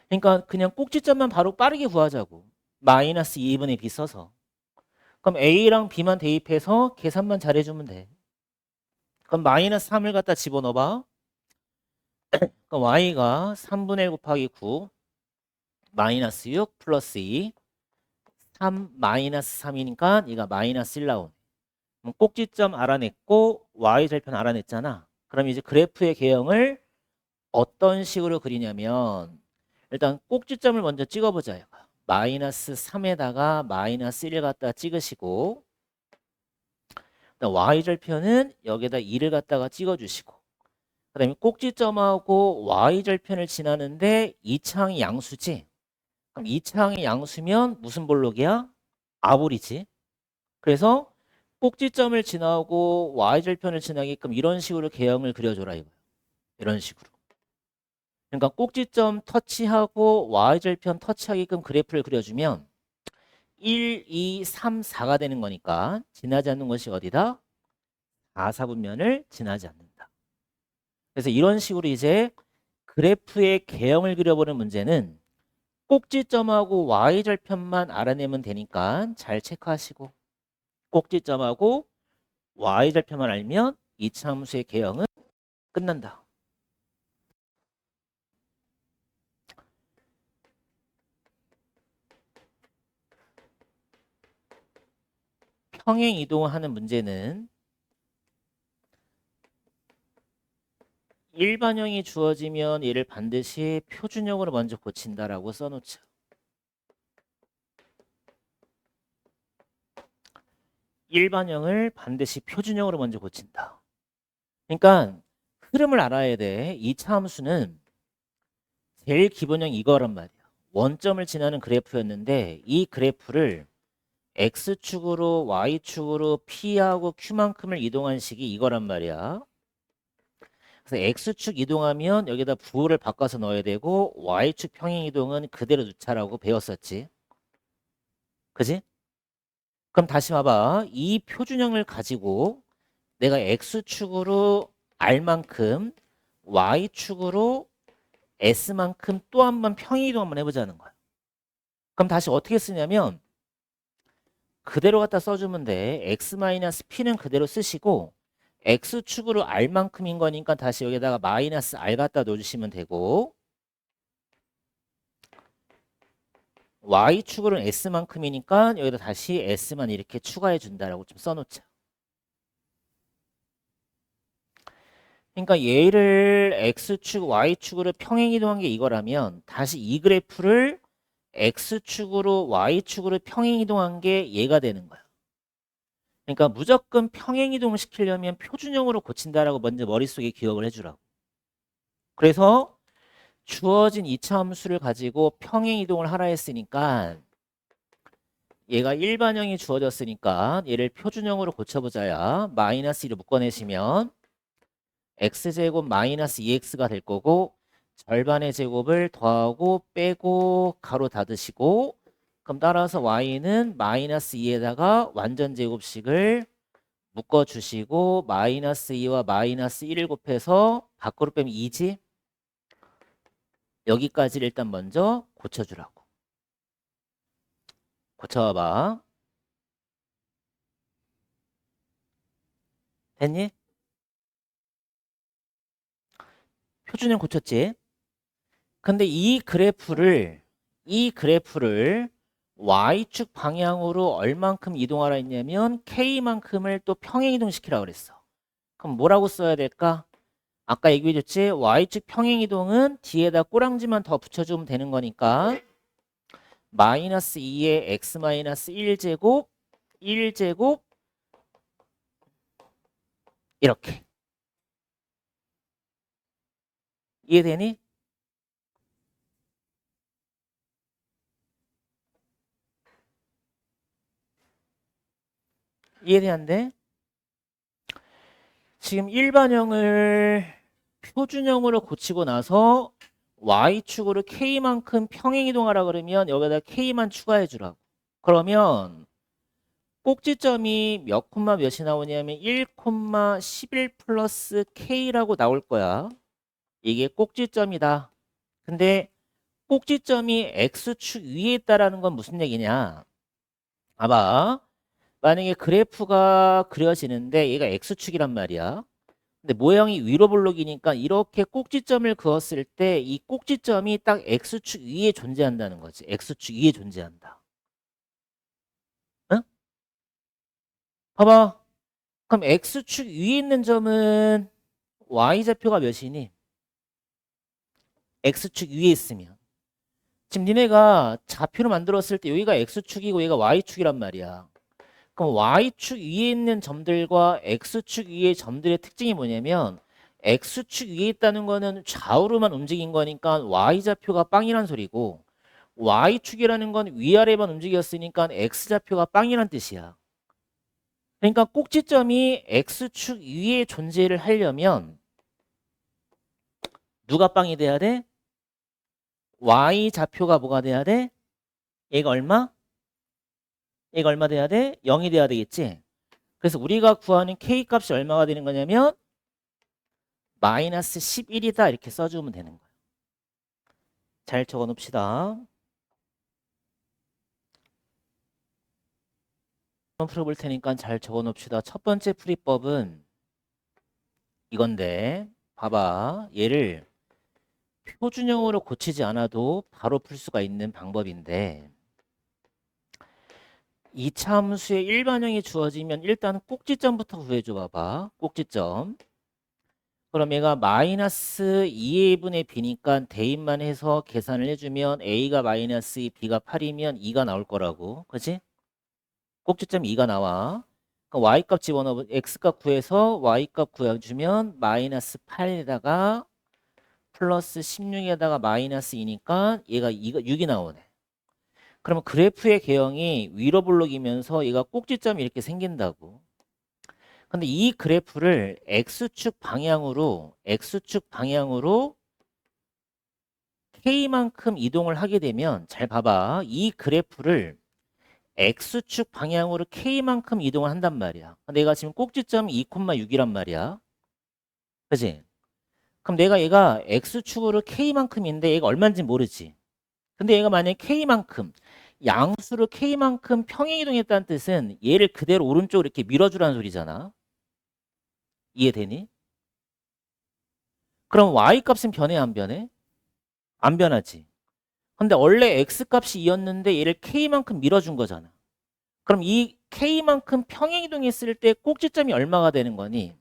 그러니까 그냥 꼭지점만 바로 빠르게 구하자고. 마이너스 2분의 b 써서. 그럼 a랑 b만 대입해서 계산만 잘해주면 돼. 그럼 마이너스 3을 갖다 집어넣어봐. 그럼 y가 3분의 1 곱하기 9 마이너스 6 플러스 2 3 마이너스 3이니까 얘가 마이너스 1 나오네. 그럼 꼭지점 알아냈고 y절편 알아냈잖아. 그럼 이제 그래프의 개형을 어떤 식으로 그리냐면 일단 꼭지점을 먼저 찍어보자. 얘가. 마이너스 3에다가 마이너스 1을 갖다 찍으시고 y절편은 여기다 2를 갖다가 찍어주시고 그 다음에 꼭지점하고 y절편을 지나는데 이 창이 양수지. 그럼 이 창이 양수면 무슨 볼록이야? 아볼이지. 그래서 꼭지점을 지나고 y절편을 지나게끔 이런 식으로 개형을 그려줘라 이거야. 이런 식으로. 그러니까 꼭지점 터치하고 y절편 터치하게끔 그래프를 그려주면 1, 2, 3, 4가 되는 거니까 지나지 않는 것이 어디다? 4, 4분면을 지나지 않는다. 그래서 이런 식으로 이제 그래프의 개형을 그려보는 문제는 꼭지점하고 y절편만 알아내면 되니까 잘 체크하시고 꼭지점하고 y절편만 알면 이차함수의 개형은 끝난다. 평행 이동하는 문제는 일반형이 주어지면 얘를 반드시 표준형으로 먼저 고친다라고 써놓죠. 일반형을 반드시 표준형으로 먼저 고친다. 그러니까 흐름을 알아야 돼. 이차 함수는 제일 기본형 이거란 말이야. 원점을 지나는 그래프였는데 이 그래프를 X축으로 Y축으로 P하고 Q만큼을 이동한 식이 이거란 말이야. 그래서 X축 이동하면 여기다 부호를 바꿔서 넣어야 되고 Y축 평행 이동은 그대로 넣자라고 배웠었지. 그지? 그럼 다시 봐봐. 이 표준형을 가지고 내가 X축으로 R만큼 Y축으로 S만큼 또 한 번 평행 이동 한번 해보자는 거야. 그럼 다시 어떻게 쓰냐면 그대로 갖다 써주면 돼. X-P는 그대로 쓰시고 X축으로 R만큼인 거니까 다시 여기다가 마이너스 R 갖다 넣어주시면 되고 Y축으로는 S만큼이니까 여기다 다시 S만 이렇게 추가해 준다라고 좀 써놓자. 그러니까 얘를 X축, Y축으로 평행 이동한 게 이거라면 다시 이 그래프를 X축으로 Y축으로 평행 이동한 게 얘가 되는 거야. 그러니까 무조건 평행 이동을 시키려면 표준형으로 고친다라고 먼저 머릿속에 기억을 해주라고. 그래서 주어진 이차 함수를 가지고 평행 이동을 하라 했으니까 얘가 일반형이 주어졌으니까 얘를 표준형으로 고쳐보자야. 마이너스 1을 묶어내시면 x제곱 마이너스 2x가 될 거고 절반의 제곱을 더하고 빼고 가로 닫으시고 그럼 따라서 y는 마이너스 2에다가 완전 제곱식을 묶어주시고 마이너스 2와 마이너스 1을 곱해서 밖으로 빼면 2지? 여기까지를 일단 먼저 고쳐주라고. 고쳐봐. 됐니? 표준형 고쳤지? 근데 이 그래프를 Y축 방향으로 얼만큼 이동하라 했냐면 K만큼을 또 평행 이동시키라 그랬어. 그럼 뭐라고 써야 될까? 아까 얘기해줬지? y축 평행이동은 뒤에다 꼬랑지만 더 붙여주면 되는 거니까 마이너스 2의 x 마이너스 1제곱 1제곱 이렇게 이해되니? 이해되는데? 지금 일반형을 표준형으로 고치고 나서 y축으로 k만큼 평행이동하라 그러면 여기다 k만 추가해 주라고. 그러면 꼭지점이 몇 콤마 몇이 나오냐면 1, 11 플러스 k라고 나올 거야. 이게 꼭지점이다. 근데 꼭지점이 x축 위에 있다라는 건 무슨 얘기냐? 봐봐. 만약에 그래프가 그려지는데 얘가 x축이란 말이야. 근데 모양이 위로 볼록이니까 이렇게 꼭지점을 그었을 때 이 꼭지점이 딱 x축 위에 존재한다는 거지. x축 위에 존재한다. 응? 봐봐. 그럼 x축 위에 있는 점은 y좌표가 몇이니? x축 위에 있으면. 지금 니네가 좌표를 만들었을 때 여기가 x축이고 얘가 y축이란 말이야. 그럼 y축 위에 있는 점들과 x축 위의 점들의 특징이 뭐냐면 x축 위에 있다는 거는 좌우로만 움직인 거니까 y좌표가 빵이란 소리고 y축이라는 건 위아래만 움직였으니까 x좌표가 빵이란 뜻이야. 그러니까 꼭지점이 x축 위에 존재를 하려면 누가 빵이 돼야 돼? y좌표가 뭐가 돼야 돼? 얘가 얼마? 얘가 얼마 돼야 돼? 0이 돼야 되겠지? 그래서 우리가 구하는 k 값이 얼마가 되는 거냐면 마이너스 11이다 이렇게 써주면 되는 거예요. 잘 적어 놓읍시다. 한번 풀어볼 테니까 잘 적어 놓읍시다. 첫 번째 풀이법은 이건데 봐봐. 얘를 표준형으로 고치지 않아도 바로 풀 수가 있는 방법인데 2차 함수의 일반형이 주어지면 일단 꼭지점부터 구해줘 봐봐. 꼭지점. 그럼 얘가 마이너스 2a분의 b니까 대입만 해서 계산을 해주면 a가 마이너스 2, b가 8이면 2가 나올 거라고. 그치? 꼭지점 2가 나와. 그럼 y값 집어넣어 x값 구해서 y값 구해주면 마이너스 8에다가 플러스 16에다가 마이너스 2니까 얘가 6이 나오네. 그러면 그래프의 개형이 위로 볼록이면서 얘가 꼭지점이 이렇게 생긴다고. 근데 이 그래프를 x축 방향으로 k만큼 이동을 하게 되면 잘 봐봐. 이 그래프를 x축 방향으로 k만큼 이동을 한단 말이야. 내가 지금 꼭지점이 2,6이란 말이야. 그지? 그럼 내가 얘가 x축으로 k만큼인데 얘가 얼마인지 모르지. 근데 얘가 만약에 k만큼 양수로 k만큼 평행이동했다는 뜻은 얘를 그대로 오른쪽으로 이렇게 밀어주라는 소리잖아. 이해되니? 그럼 y값은 변해 안 변해? 안 변하지. 근데 원래 x값이 2였는데 얘를 k만큼 밀어준 거잖아. 그럼 이 k만큼 평행이동했을 때 꼭지점이 얼마가 되는 거니?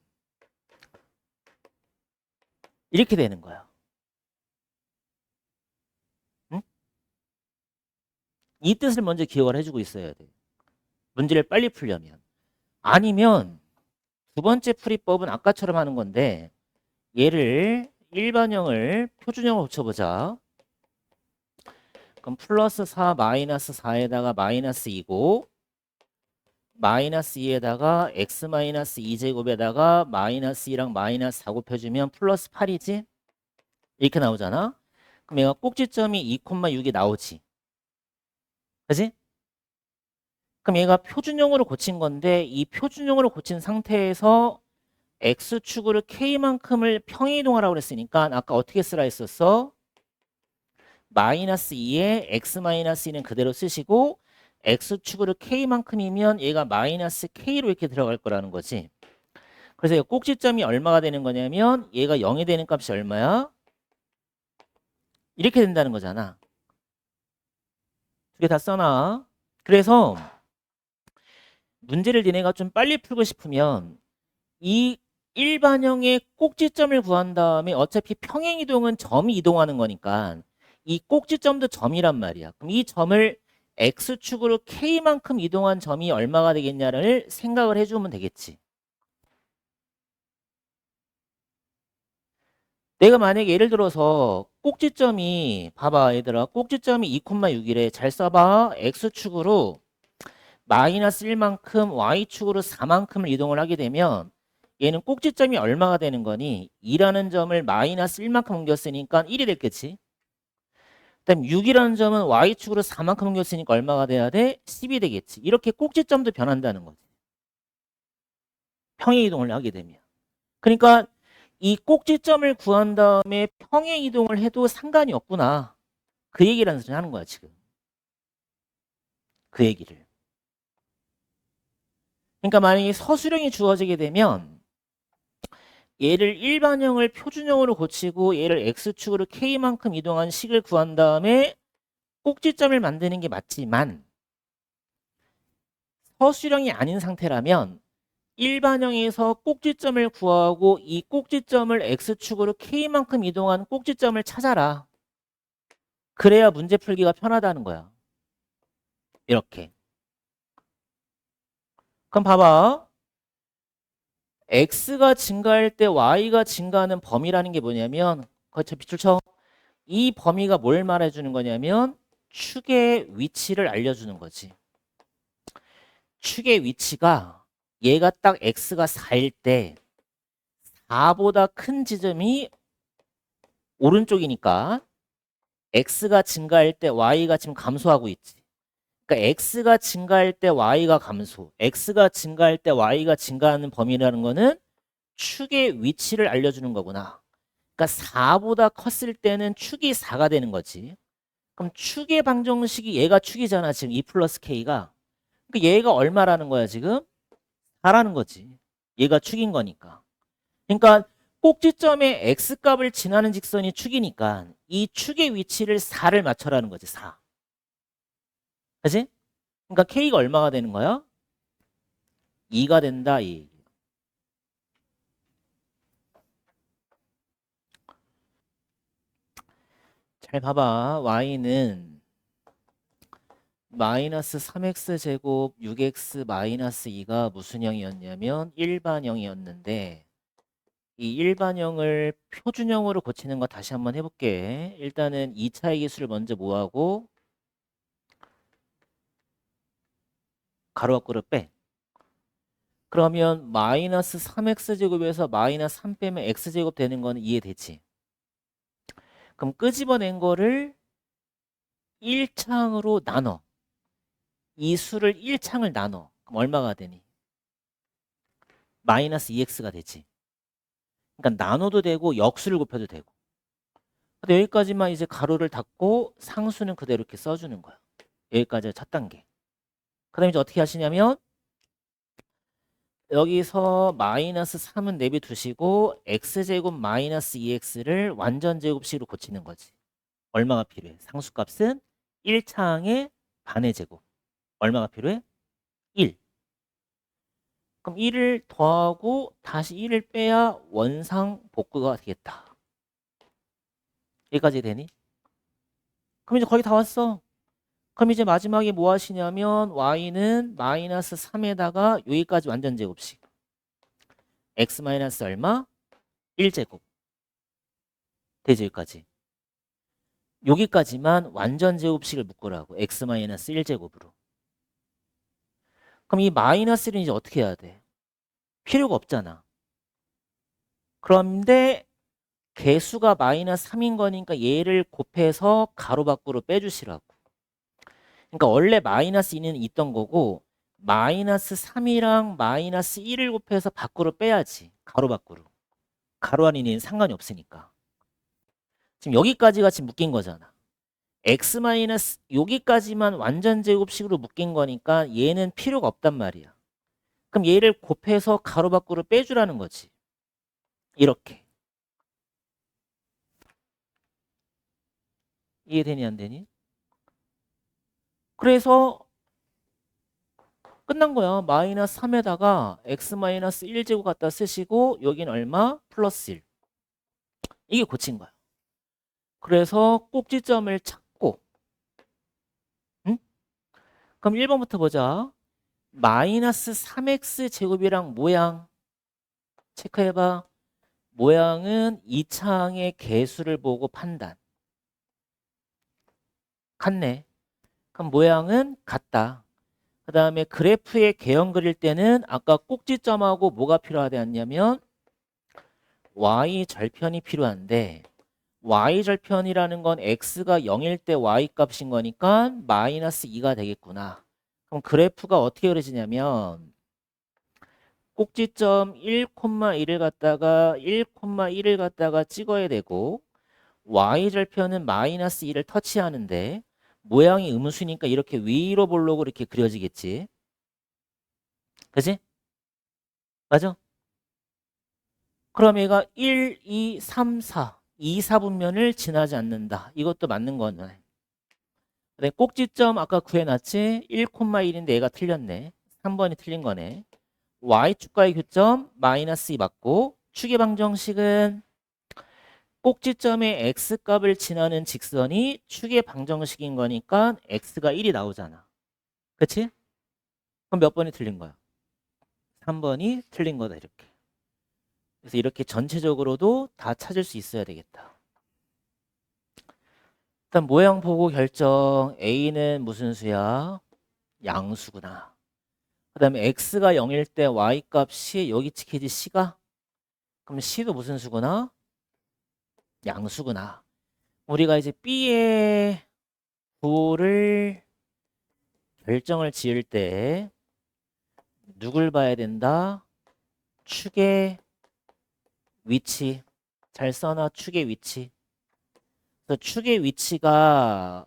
이렇게 되는 거야. 응? 이 뜻을 먼저 기억을 해주고 있어야 돼. 문제를 빨리 풀려면. 아니면 두 번째 풀이법은 아까처럼 하는 건데 얘를 일반형을 표준형으로 고쳐보자. 그럼 플러스 4 마이너스 4에다가 마이너스 2고 마이너스 2에다가 x 마이너스 2제곱에다가 마이너스 2랑 마이너스 4 곱해주면 플러스 8이지? 이렇게 나오잖아. 그럼 얘가 꼭지점이 2,6이 나오지. 그지? 그럼 얘가 표준형으로 고친 건데 이 표준형으로 고친 상태에서 x축으로 k만큼을 평행이동하라고 그랬으니까 아까 어떻게 쓰라 했었어? 마이너스 2에 x 마이너스 2는 그대로 쓰시고 x축으로 k만큼이면 얘가 마이너스 k로 이렇게 들어갈 거라는 거지. 그래서 이 꼭지점이 얼마가 되는 거냐면 얘가 0이 되는 값이 얼마야? 이렇게 된다는 거잖아. 두 개 다 써놔. 그래서 문제를 니네가 좀 빨리 풀고 싶으면 이 일반형의 꼭지점을 구한 다음에 어차피 평행이동은 점이 이동하는 거니까 이 꼭지점도 점이란 말이야. 그럼 이 점을 X축으로 K만큼 이동한 점이 얼마가 되겠냐를 생각을 해주면 되겠지. 내가 만약에 예를 들어서 꼭지점이 봐봐 얘들아 꼭지점이 2,6이래. 잘 써봐. X축으로 마이너스 1만큼 Y축으로 4만큼을 이동을 하게 되면 얘는 꼭지점이 얼마가 되는 거니? 2라는 점을 마이너스 1만큼 옮겼으니까 1이 됐겠지. 그다음 6이라는 점은 Y축으로 4만큼 옮겼으니까 얼마가 돼야 돼? 10이 되겠지. 이렇게 꼭지점도 변한다는 거지. 평행 이동을 하게 되면. 그러니까 이 꼭지점을 구한 다음에 평행 이동을 해도 상관이 없구나. 그 얘기를 하는 거야 지금. 그 얘기를. 그러니까 만약에 서술형이 주어지게 되면 얘를 일반형을 표준형으로 고치고 얘를 X축으로 K만큼 이동한 식을 구한 다음에 꼭지점을 만드는 게 맞지만 서술형이 아닌 상태라면 일반형에서 꼭지점을 구하고 이 꼭지점을 X축으로 K만큼 이동한 꼭지점을 찾아라. 그래야 문제 풀기가 편하다는 거야. 이렇게. 그럼 봐봐. X가 증가할 때 Y가 증가하는 범위라는 게 뭐냐면 거쳐 빛을 쳐. 이 범위가 뭘 말해주는 거냐면 축의 위치를 알려주는 거지. 축의 위치가 얘가 딱 X가 4일 때 4보다 큰 지점이 오른쪽이니까 X가 증가할 때 Y가 지금 감소하고 있지. 그러니까 X가 증가할 때 Y가 감소, X가 증가할 때 Y가 증가하는 범위라는 거는 축의 위치를 알려주는 거구나. 그러니까 4보다 컸을 때는 축이 4가 되는 거지. 그럼 축의 방정식이 얘가 축이잖아. 지금 2 플러스 K가. 그러니까 얘가 얼마라는 거야 지금? 4라는 거지. 얘가 축인 거니까. 그러니까 꼭지점의 X값을 지나는 직선이 축이니까 이 축의 위치를 4를 맞춰라는 거지. 4. 그치? 그러니까 K가 얼마가 되는 거야? 2가 된다. 이 얘기야. 잘 봐봐. Y는 마이너스 3X제곱 6X 마이너스 2가 무슨 형이었냐면 일반형이었는데 이 일반형을 표준형으로 고치는 거 다시 한번 해볼게. 일단은 2차의 기술을 먼저 뭐하고 가로 밖으로 빼. 그러면 마이너스 3X제곱에서 마이너스 3 빼면 X제곱 되는 거는 이해되지? 그럼 끄집어낸 거를 1창으로 나눠. 이 수를 1창을 나눠. 그럼 얼마가 되니? 마이너스 2X가 되지. 그러니까 나눠도 되고 역수를 곱해도 되고. 근데 여기까지만 이제 가로를 닫고 상수는 그대로 이렇게 써주는 거야. 여기까지가 첫 단계. 그 다음에 이제 어떻게 하시냐면 여기서 마이너스 3은 내비두시고 x제곱 마이너스 2x를 완전 제곱식으로 고치는 거지. 얼마가 필요해? 상수값은 1창의 반의 제곱. 얼마가 필요해? 1. 그럼 1을 더하고 다시 1을 빼야 원상 복구가 되겠다. 여기까지 되니? 그럼 이제 거의 다 왔어. 그럼 이제 마지막에 뭐 하시냐면 y는 마이너스 3에다가 여기까지 완전 제곱식. x 마이너스 얼마? 1제곱. 되죠, 여기까지. 여기까지만 완전 제곱식을 묶으라고. x 마이너스 1제곱으로. 그럼 이 마이너스를 이제 어떻게 해야 돼? 필요가 없잖아. 그런데 개수가 마이너스 3인 거니까 얘를 곱해서 가로 밖으로 빼주시라고. 그러니까 원래 마이너스 2는 있던 거고 마이너스 3이랑 마이너스 1을 곱해서 밖으로 빼야지. 가로 밖으로. 가로 안에는 상관이 없으니까. 지금 여기까지가 지금 묶인 거잖아. x 마이너스 여기까지만 완전 제곱식으로 묶인 거니까 얘는 필요가 없단 말이야. 그럼 얘를 곱해서 가로 밖으로 빼주라는 거지. 이렇게. 이해되니 안 되니? 그래서 끝난 거야. 마이너스 3에다가 x 마이너스 1제곱 갖다 쓰시고 여긴 얼마? 플러스 1. 이게 고친 거야. 그래서 꼭지점을 찾고, 응? 그럼 1번부터 보자. 마이너스 3x 제곱이랑 모양 체크해봐. 모양은 이 창의 개수를 보고 판단. 같네. 그럼 모양은 같다. 그 다음에 그래프의 개형 그릴 때는 아까 꼭지점하고 뭐가 필요하냐면 y 절편이 필요한데 y 절편이라는 건 x가 0일 때 y 값인 거니까 마이너스 2가 되겠구나. 그럼 그래프가 어떻게 그려지냐면 꼭지점 1,1을 갖다가 1,1을 갖다가 찍어야 되고 y 절편은 마이너스 2를 터치하는데 모양이 음수니까 이렇게 위로 볼록으로 이렇게 그려지겠지. 그지? 맞아? 그럼 얘가 1, 2, 3, 4 2, 4분면을 지나지 않는다. 이것도 맞는 거네. 그다음에 꼭지점 아까 구해놨지? 1,1인데 얘가 틀렸네. 3번이 틀린 거네. y축과의 교점 마이너스 2 맞고 축의 방정식은 꼭지점의 x값을 지나는 직선이 축의 방정식인 거니까 x가 1이 나오잖아. 그치? 그럼 몇 번이 틀린 거야? 3번이 틀린 거다 이렇게. 그래서 이렇게 전체적으로도 다 찾을 수 있어야 되겠다. 일단 모양 보고 결정. A는 무슨 수야? 양수구나. 그 다음에 x가 0일 때 y 값이 여기 찍히지 C가? 그럼 C도 무슨 수구나? 양수구나. 우리가 이제 B의 부호를 결정을 지을 때 누굴 봐야 된다? 축의 위치. 잘 써놔. 축의 위치. 그래서 축의 위치가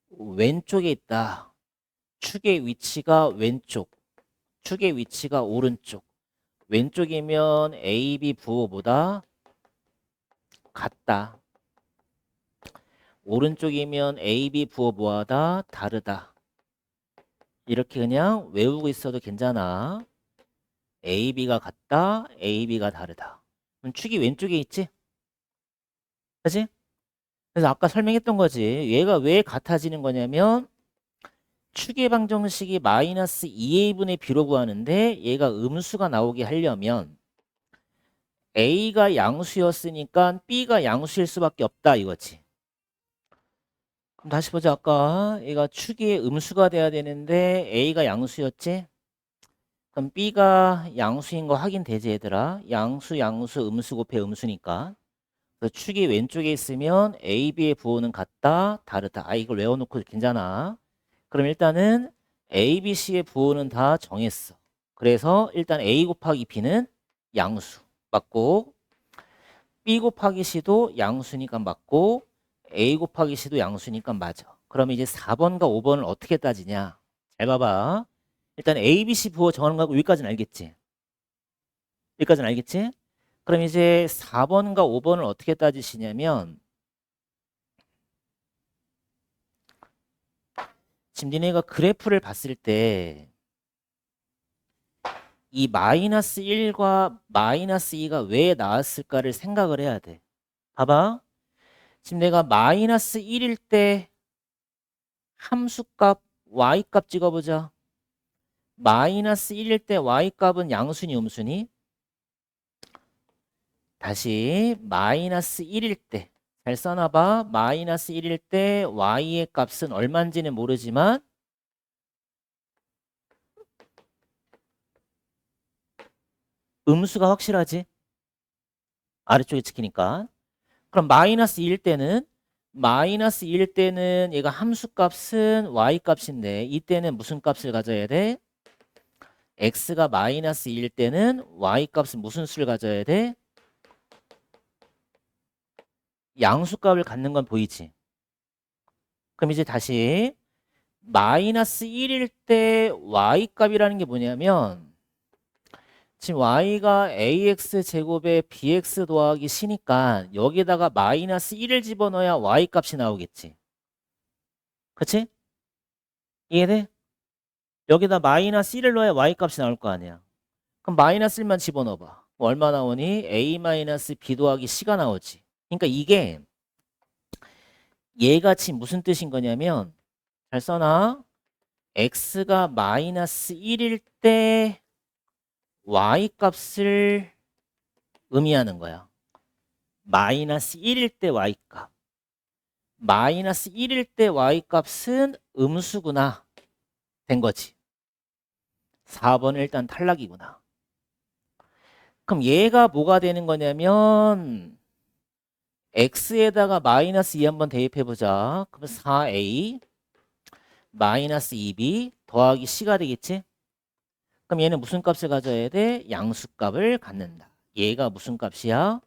왼쪽에 있다. 축의 위치가 왼쪽. 축의 위치가 오른쪽. 왼쪽이면 AB 부호보다 같다. 오른쪽이면 AB 부호 뭐하다? 다르다. 이렇게 그냥 외우고 있어도 괜찮아. AB가 같다. AB가 다르다. 그럼 축이 왼쪽에 있지? 그치? 그래서 아까 설명했던 거지. 얘가 왜 같아지는 거냐면 축의 방정식이 마이너스 2a분의 b로 구하는데 얘가 음수가 나오게 하려면 a가 양수였으니까 b가 양수일 수밖에 없다 이거지. 그럼 다시 보자. 아까 얘가 축이 음수가 돼야 되는데 a가 양수였지? 그럼 b가 양수인 거 확인되지 얘들아? 양수 음수 곱해 음수니까. 그래서 축이 왼쪽에 있으면 a, b의 부호는 같다 다르다. 아 이걸 외워놓고 괜찮아. 그럼 일단은 A, B, C의 부호는 다 정했어. 그래서 일단 A 곱하기 B는 양수 맞고 B 곱하기 C도 양수니까 맞고 A 곱하기 C도 양수니까 맞아. 그럼 이제 4번과 5번을 어떻게 따지냐? 잘 봐봐. 일단 A, B, C 부호 정하는 거고 여기까지는 알겠지? 여기까지는 알겠지? 그럼 이제 4번과 5번을 어떻게 따지시냐면 지금 니네가 그래프를 봤을 때 이 마이너스 1과 마이너스 2가 왜 나왔을까를 생각을 해야 돼. 봐봐. 지금 내가 마이너스 1일 때 함수값 y값 찍어보자. 마이너스 1일 때 y값은 양수니 음수니? 다시 마이너스 1일 때 잘 써놔봐. 마이너스 1일 때 y의 값은 얼마인지는 모르지만 음수가 확실하지? 아래쪽에 찍히니까. 그럼 마이너스 2일 때는 얘가 함수값은 y값인데 이때는 무슨 값을 가져야 돼? x가 마이너스 2일 때는 y값은 무슨 수를 가져야 돼? 양수값을 갖는 건 보이지? 그럼 이제 다시 마이너스 1일 때 y값이라는 게 뭐냐면 지금 y가 ax 제곱에 bx 더하기 c니까 여기다가 마이너스 1을 집어넣어야 y값이 나오겠지. 그치? 이해돼? 여기다 마이너스 1을 넣어야 y값이 나올 거 아니야. 그럼 마이너스 1만 집어넣어봐. 얼마 나오니? a 마이너스 b 더하기 c가 나오지. 그러니까 이게 얘같이 무슨 뜻인 거냐면 잘 써놔. x가 마이너스 1일 때 y값을 의미하는 거야. 마이너스 1일 때 y값. 마이너스 1일 때 y값은 음수구나 된 거지. 4번은 일단 탈락이구나. 그럼 얘가 뭐가 되는 거냐면 x에다가 마이너스 2 한번 대입해보자. 그럼 4a 마이너스 2b 더하기 c가 되겠지? 그럼 얘는 무슨 값을 가져야 돼? 양수값을 갖는다. 얘가 무슨 값이야?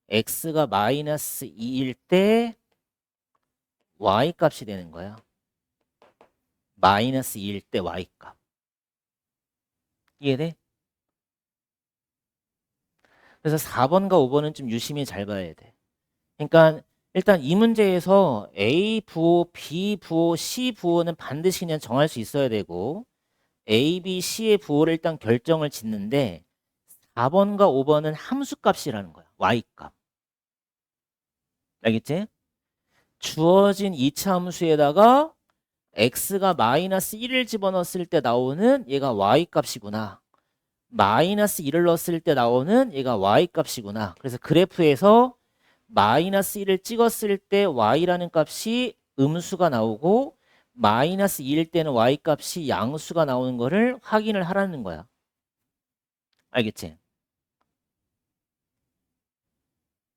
x가 마이너스 2일 때 y값이 되는 거야. 마이너스 2일 때 y값. 이해돼? 그래서 4번과 5번은 좀 유심히 잘 봐야 돼. 그러니까 일단 이 문제에서 A 부호, B 부호, C 부호는 반드시 그냥 정할 수 있어야 되고 A, B, C의 부호를 일단 결정을 짓는데 4번과 5번은 함수값이라는 거야. Y값. 알겠지? 주어진 2차 함수에다가 X가 마이너스 1을 집어넣었을 때 나오는 얘가 Y값이구나. 마이너스 1을 넣었을 때 나오는 얘가 Y값이구나. 그래서 그래프에서 마이너스 1을 찍었을 때 y라는 값이 음수가 나오고 마이너스 2일 때는 y값이 양수가 나오는 거를 확인을 하라는 거야. 알겠지?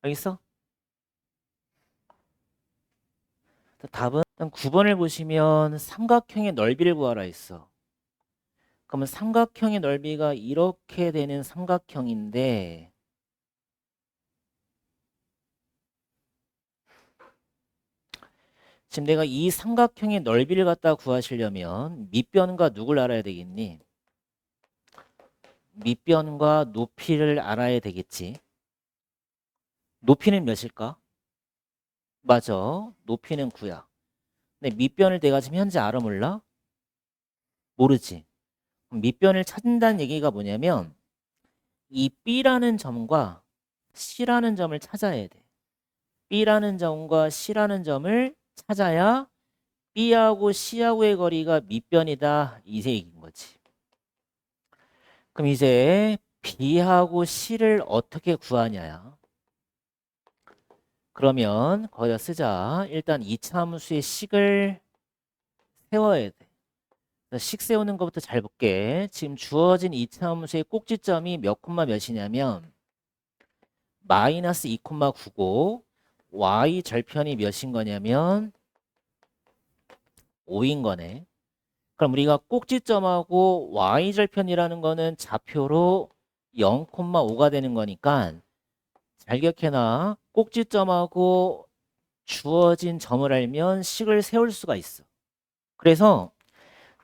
알겠어? 답은 일단 9번을 보시면 삼각형의 넓이를 구하라 했어. 그러면 삼각형의 넓이가 이렇게 되는 삼각형인데 지금 내가 이 삼각형의 넓이를 갖다 구하시려면 밑변과 누굴 알아야 되겠니? 밑변과 높이를 알아야 되겠지. 높이는 몇일까? 맞아. 높이는 9야. 근데 밑변을 내가 지금 현재 알아 몰라? 모르지. 그럼 밑변을 찾는다는 얘기가 뭐냐면 이 B라는 점과 C라는 점을 찾아야 돼. B라는 점과 C라는 점을 찾아야 B하고 C하고의 거리가 밑변이다. 이 얘기인 거지. 그럼 이제 B하고 C를 어떻게 구하냐야. 그러면 거기다 쓰자. 일단 2차 함수의 식을 세워야 돼. 식 세우는 것부터 잘 볼게. 지금 주어진 2차 함수의 꼭지점이 몇 콤마 몇이냐면 마이너스 2,9고 y 절편이 몇인 거냐면 5인 거네. 그럼 우리가 꼭지점하고 y 절편이라는 거는 좌표로 0,5가 되는 거니까 잘 기억해놔. 꼭지점하고 주어진 점을 알면 식을 세울 수가 있어. 그래서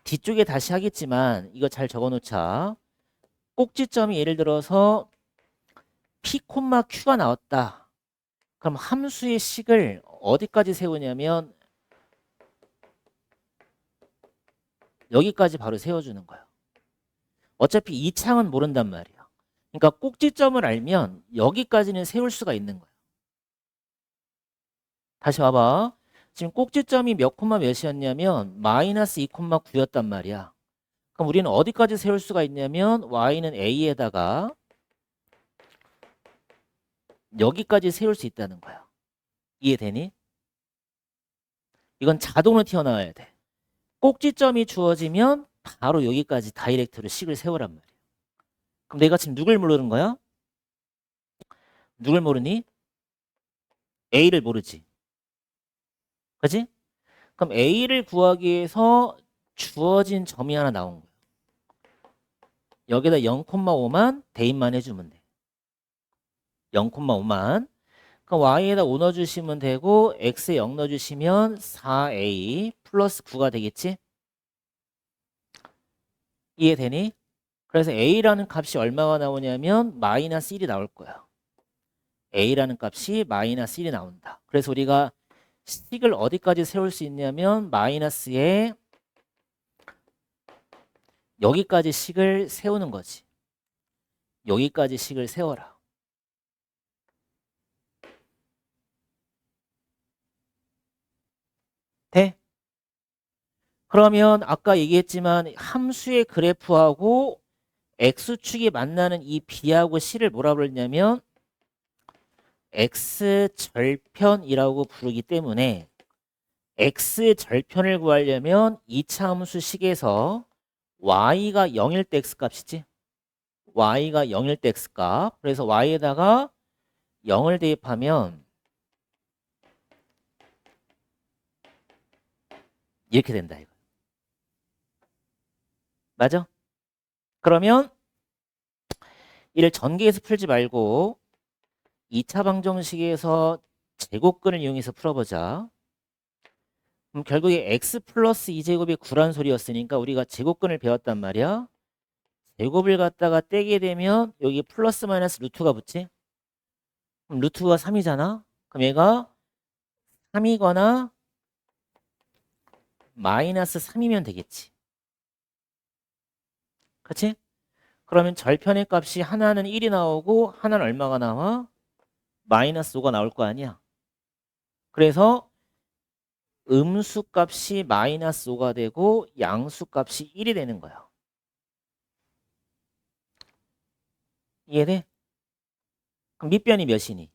뒤쪽에 다시 하겠지만 이거 잘 적어놓자. 꼭지점이 예를 들어서 P, Q가 나왔다. 그럼 함수의 식을 어디까지 세우냐면 여기까지 바로 세워주는 거야. 어차피 이 창은 모른단 말이야. 그러니까 꼭지점을 알면 여기까지는 세울 수가 있는 거야. 다시 봐봐. 지금 꼭지점이 몇 콤마 몇이었냐면 마이너스 2,9였단 말이야. 그럼 우리는 어디까지 세울 수가 있냐면 y는 a에다가 여기까지 세울 수 있다는 거야. 이해되니? 이건 자동으로 튀어나와야 돼. 꼭지점이 주어지면 바로 여기까지 다이렉트로 식을 세우란 말이야. 그럼 내가 지금 누굴 모르는 거야? 누굴 모르니? A를 모르지. 그치? 그럼 A를 구하기 위해서 주어진 점이 하나 나온 거야. 여기다 0,5만 대입만 해주면 돼. 0,5만. 그럼 y에다 5 넣어주시면 되고 x에 0 넣어주시면 4a 플러스 9가 되겠지? 이해되니? 그래서 a라는 값이 얼마가 나오냐면 마이너스 1이 나올 거야. a라는 값이 마이너스 1이 나온다. 그래서 우리가 식을 어디까지 세울 수 있냐면 마이너스에 여기까지 식을 세우는 거지. 여기까지 식을 세워라. 돼? 그러면 아까 얘기했지만 함수의 그래프하고 x축이 만나는 이 b하고 c를 뭐라 부르냐면 x절편이라고 부르기 때문에 x절편을 구하려면 2차 함수식에서 y가 0일 때 x값이지. y가 0일 때 x값. 그래서 y에다가 0을 대입하면 이렇게 된다 이거. 맞아? 그러면 이를 전개해서 풀지 말고 2차 방정식에서 제곱근을 이용해서 풀어보자. 그럼 결국에 x 플러스 2제곱이 9란 소리였으니까 우리가 제곱근을 배웠단 말이야. 제곱을 갖다가 떼게 되면 여기 플러스 마이너스 루트가 붙지? 그럼 루트가 3이잖아? 그럼 얘가 3이거나 마이너스 3이면 되겠지. 그치? 그러면 절편의 값이 하나는 1이 나오고 하나는 얼마가 나와? 마이너스 5가 나올 거 아니야. 그래서 음수 값이 마이너스 5가 되고 양수 값이 1이 되는 거야. 이해돼? 그럼 밑변이 몇이니?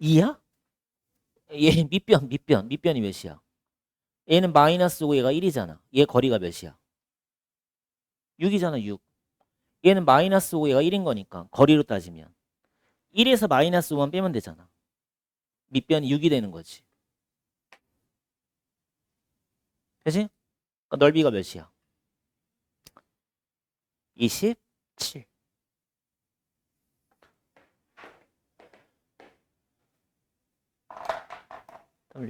2야? 얘 밑변이 몇이야? 얘는 마이너스 5, 얘가 1이잖아. 얘 거리가 몇이야? 6이잖아, 6. 얘는 마이너스 5, 얘가 1인 거니까 거리로 따지면 1에서 마이너스 5만 빼면 되잖아. 밑변이 6이 되는 거지. 그치? 그러니까 넓이가 몇이야? 27.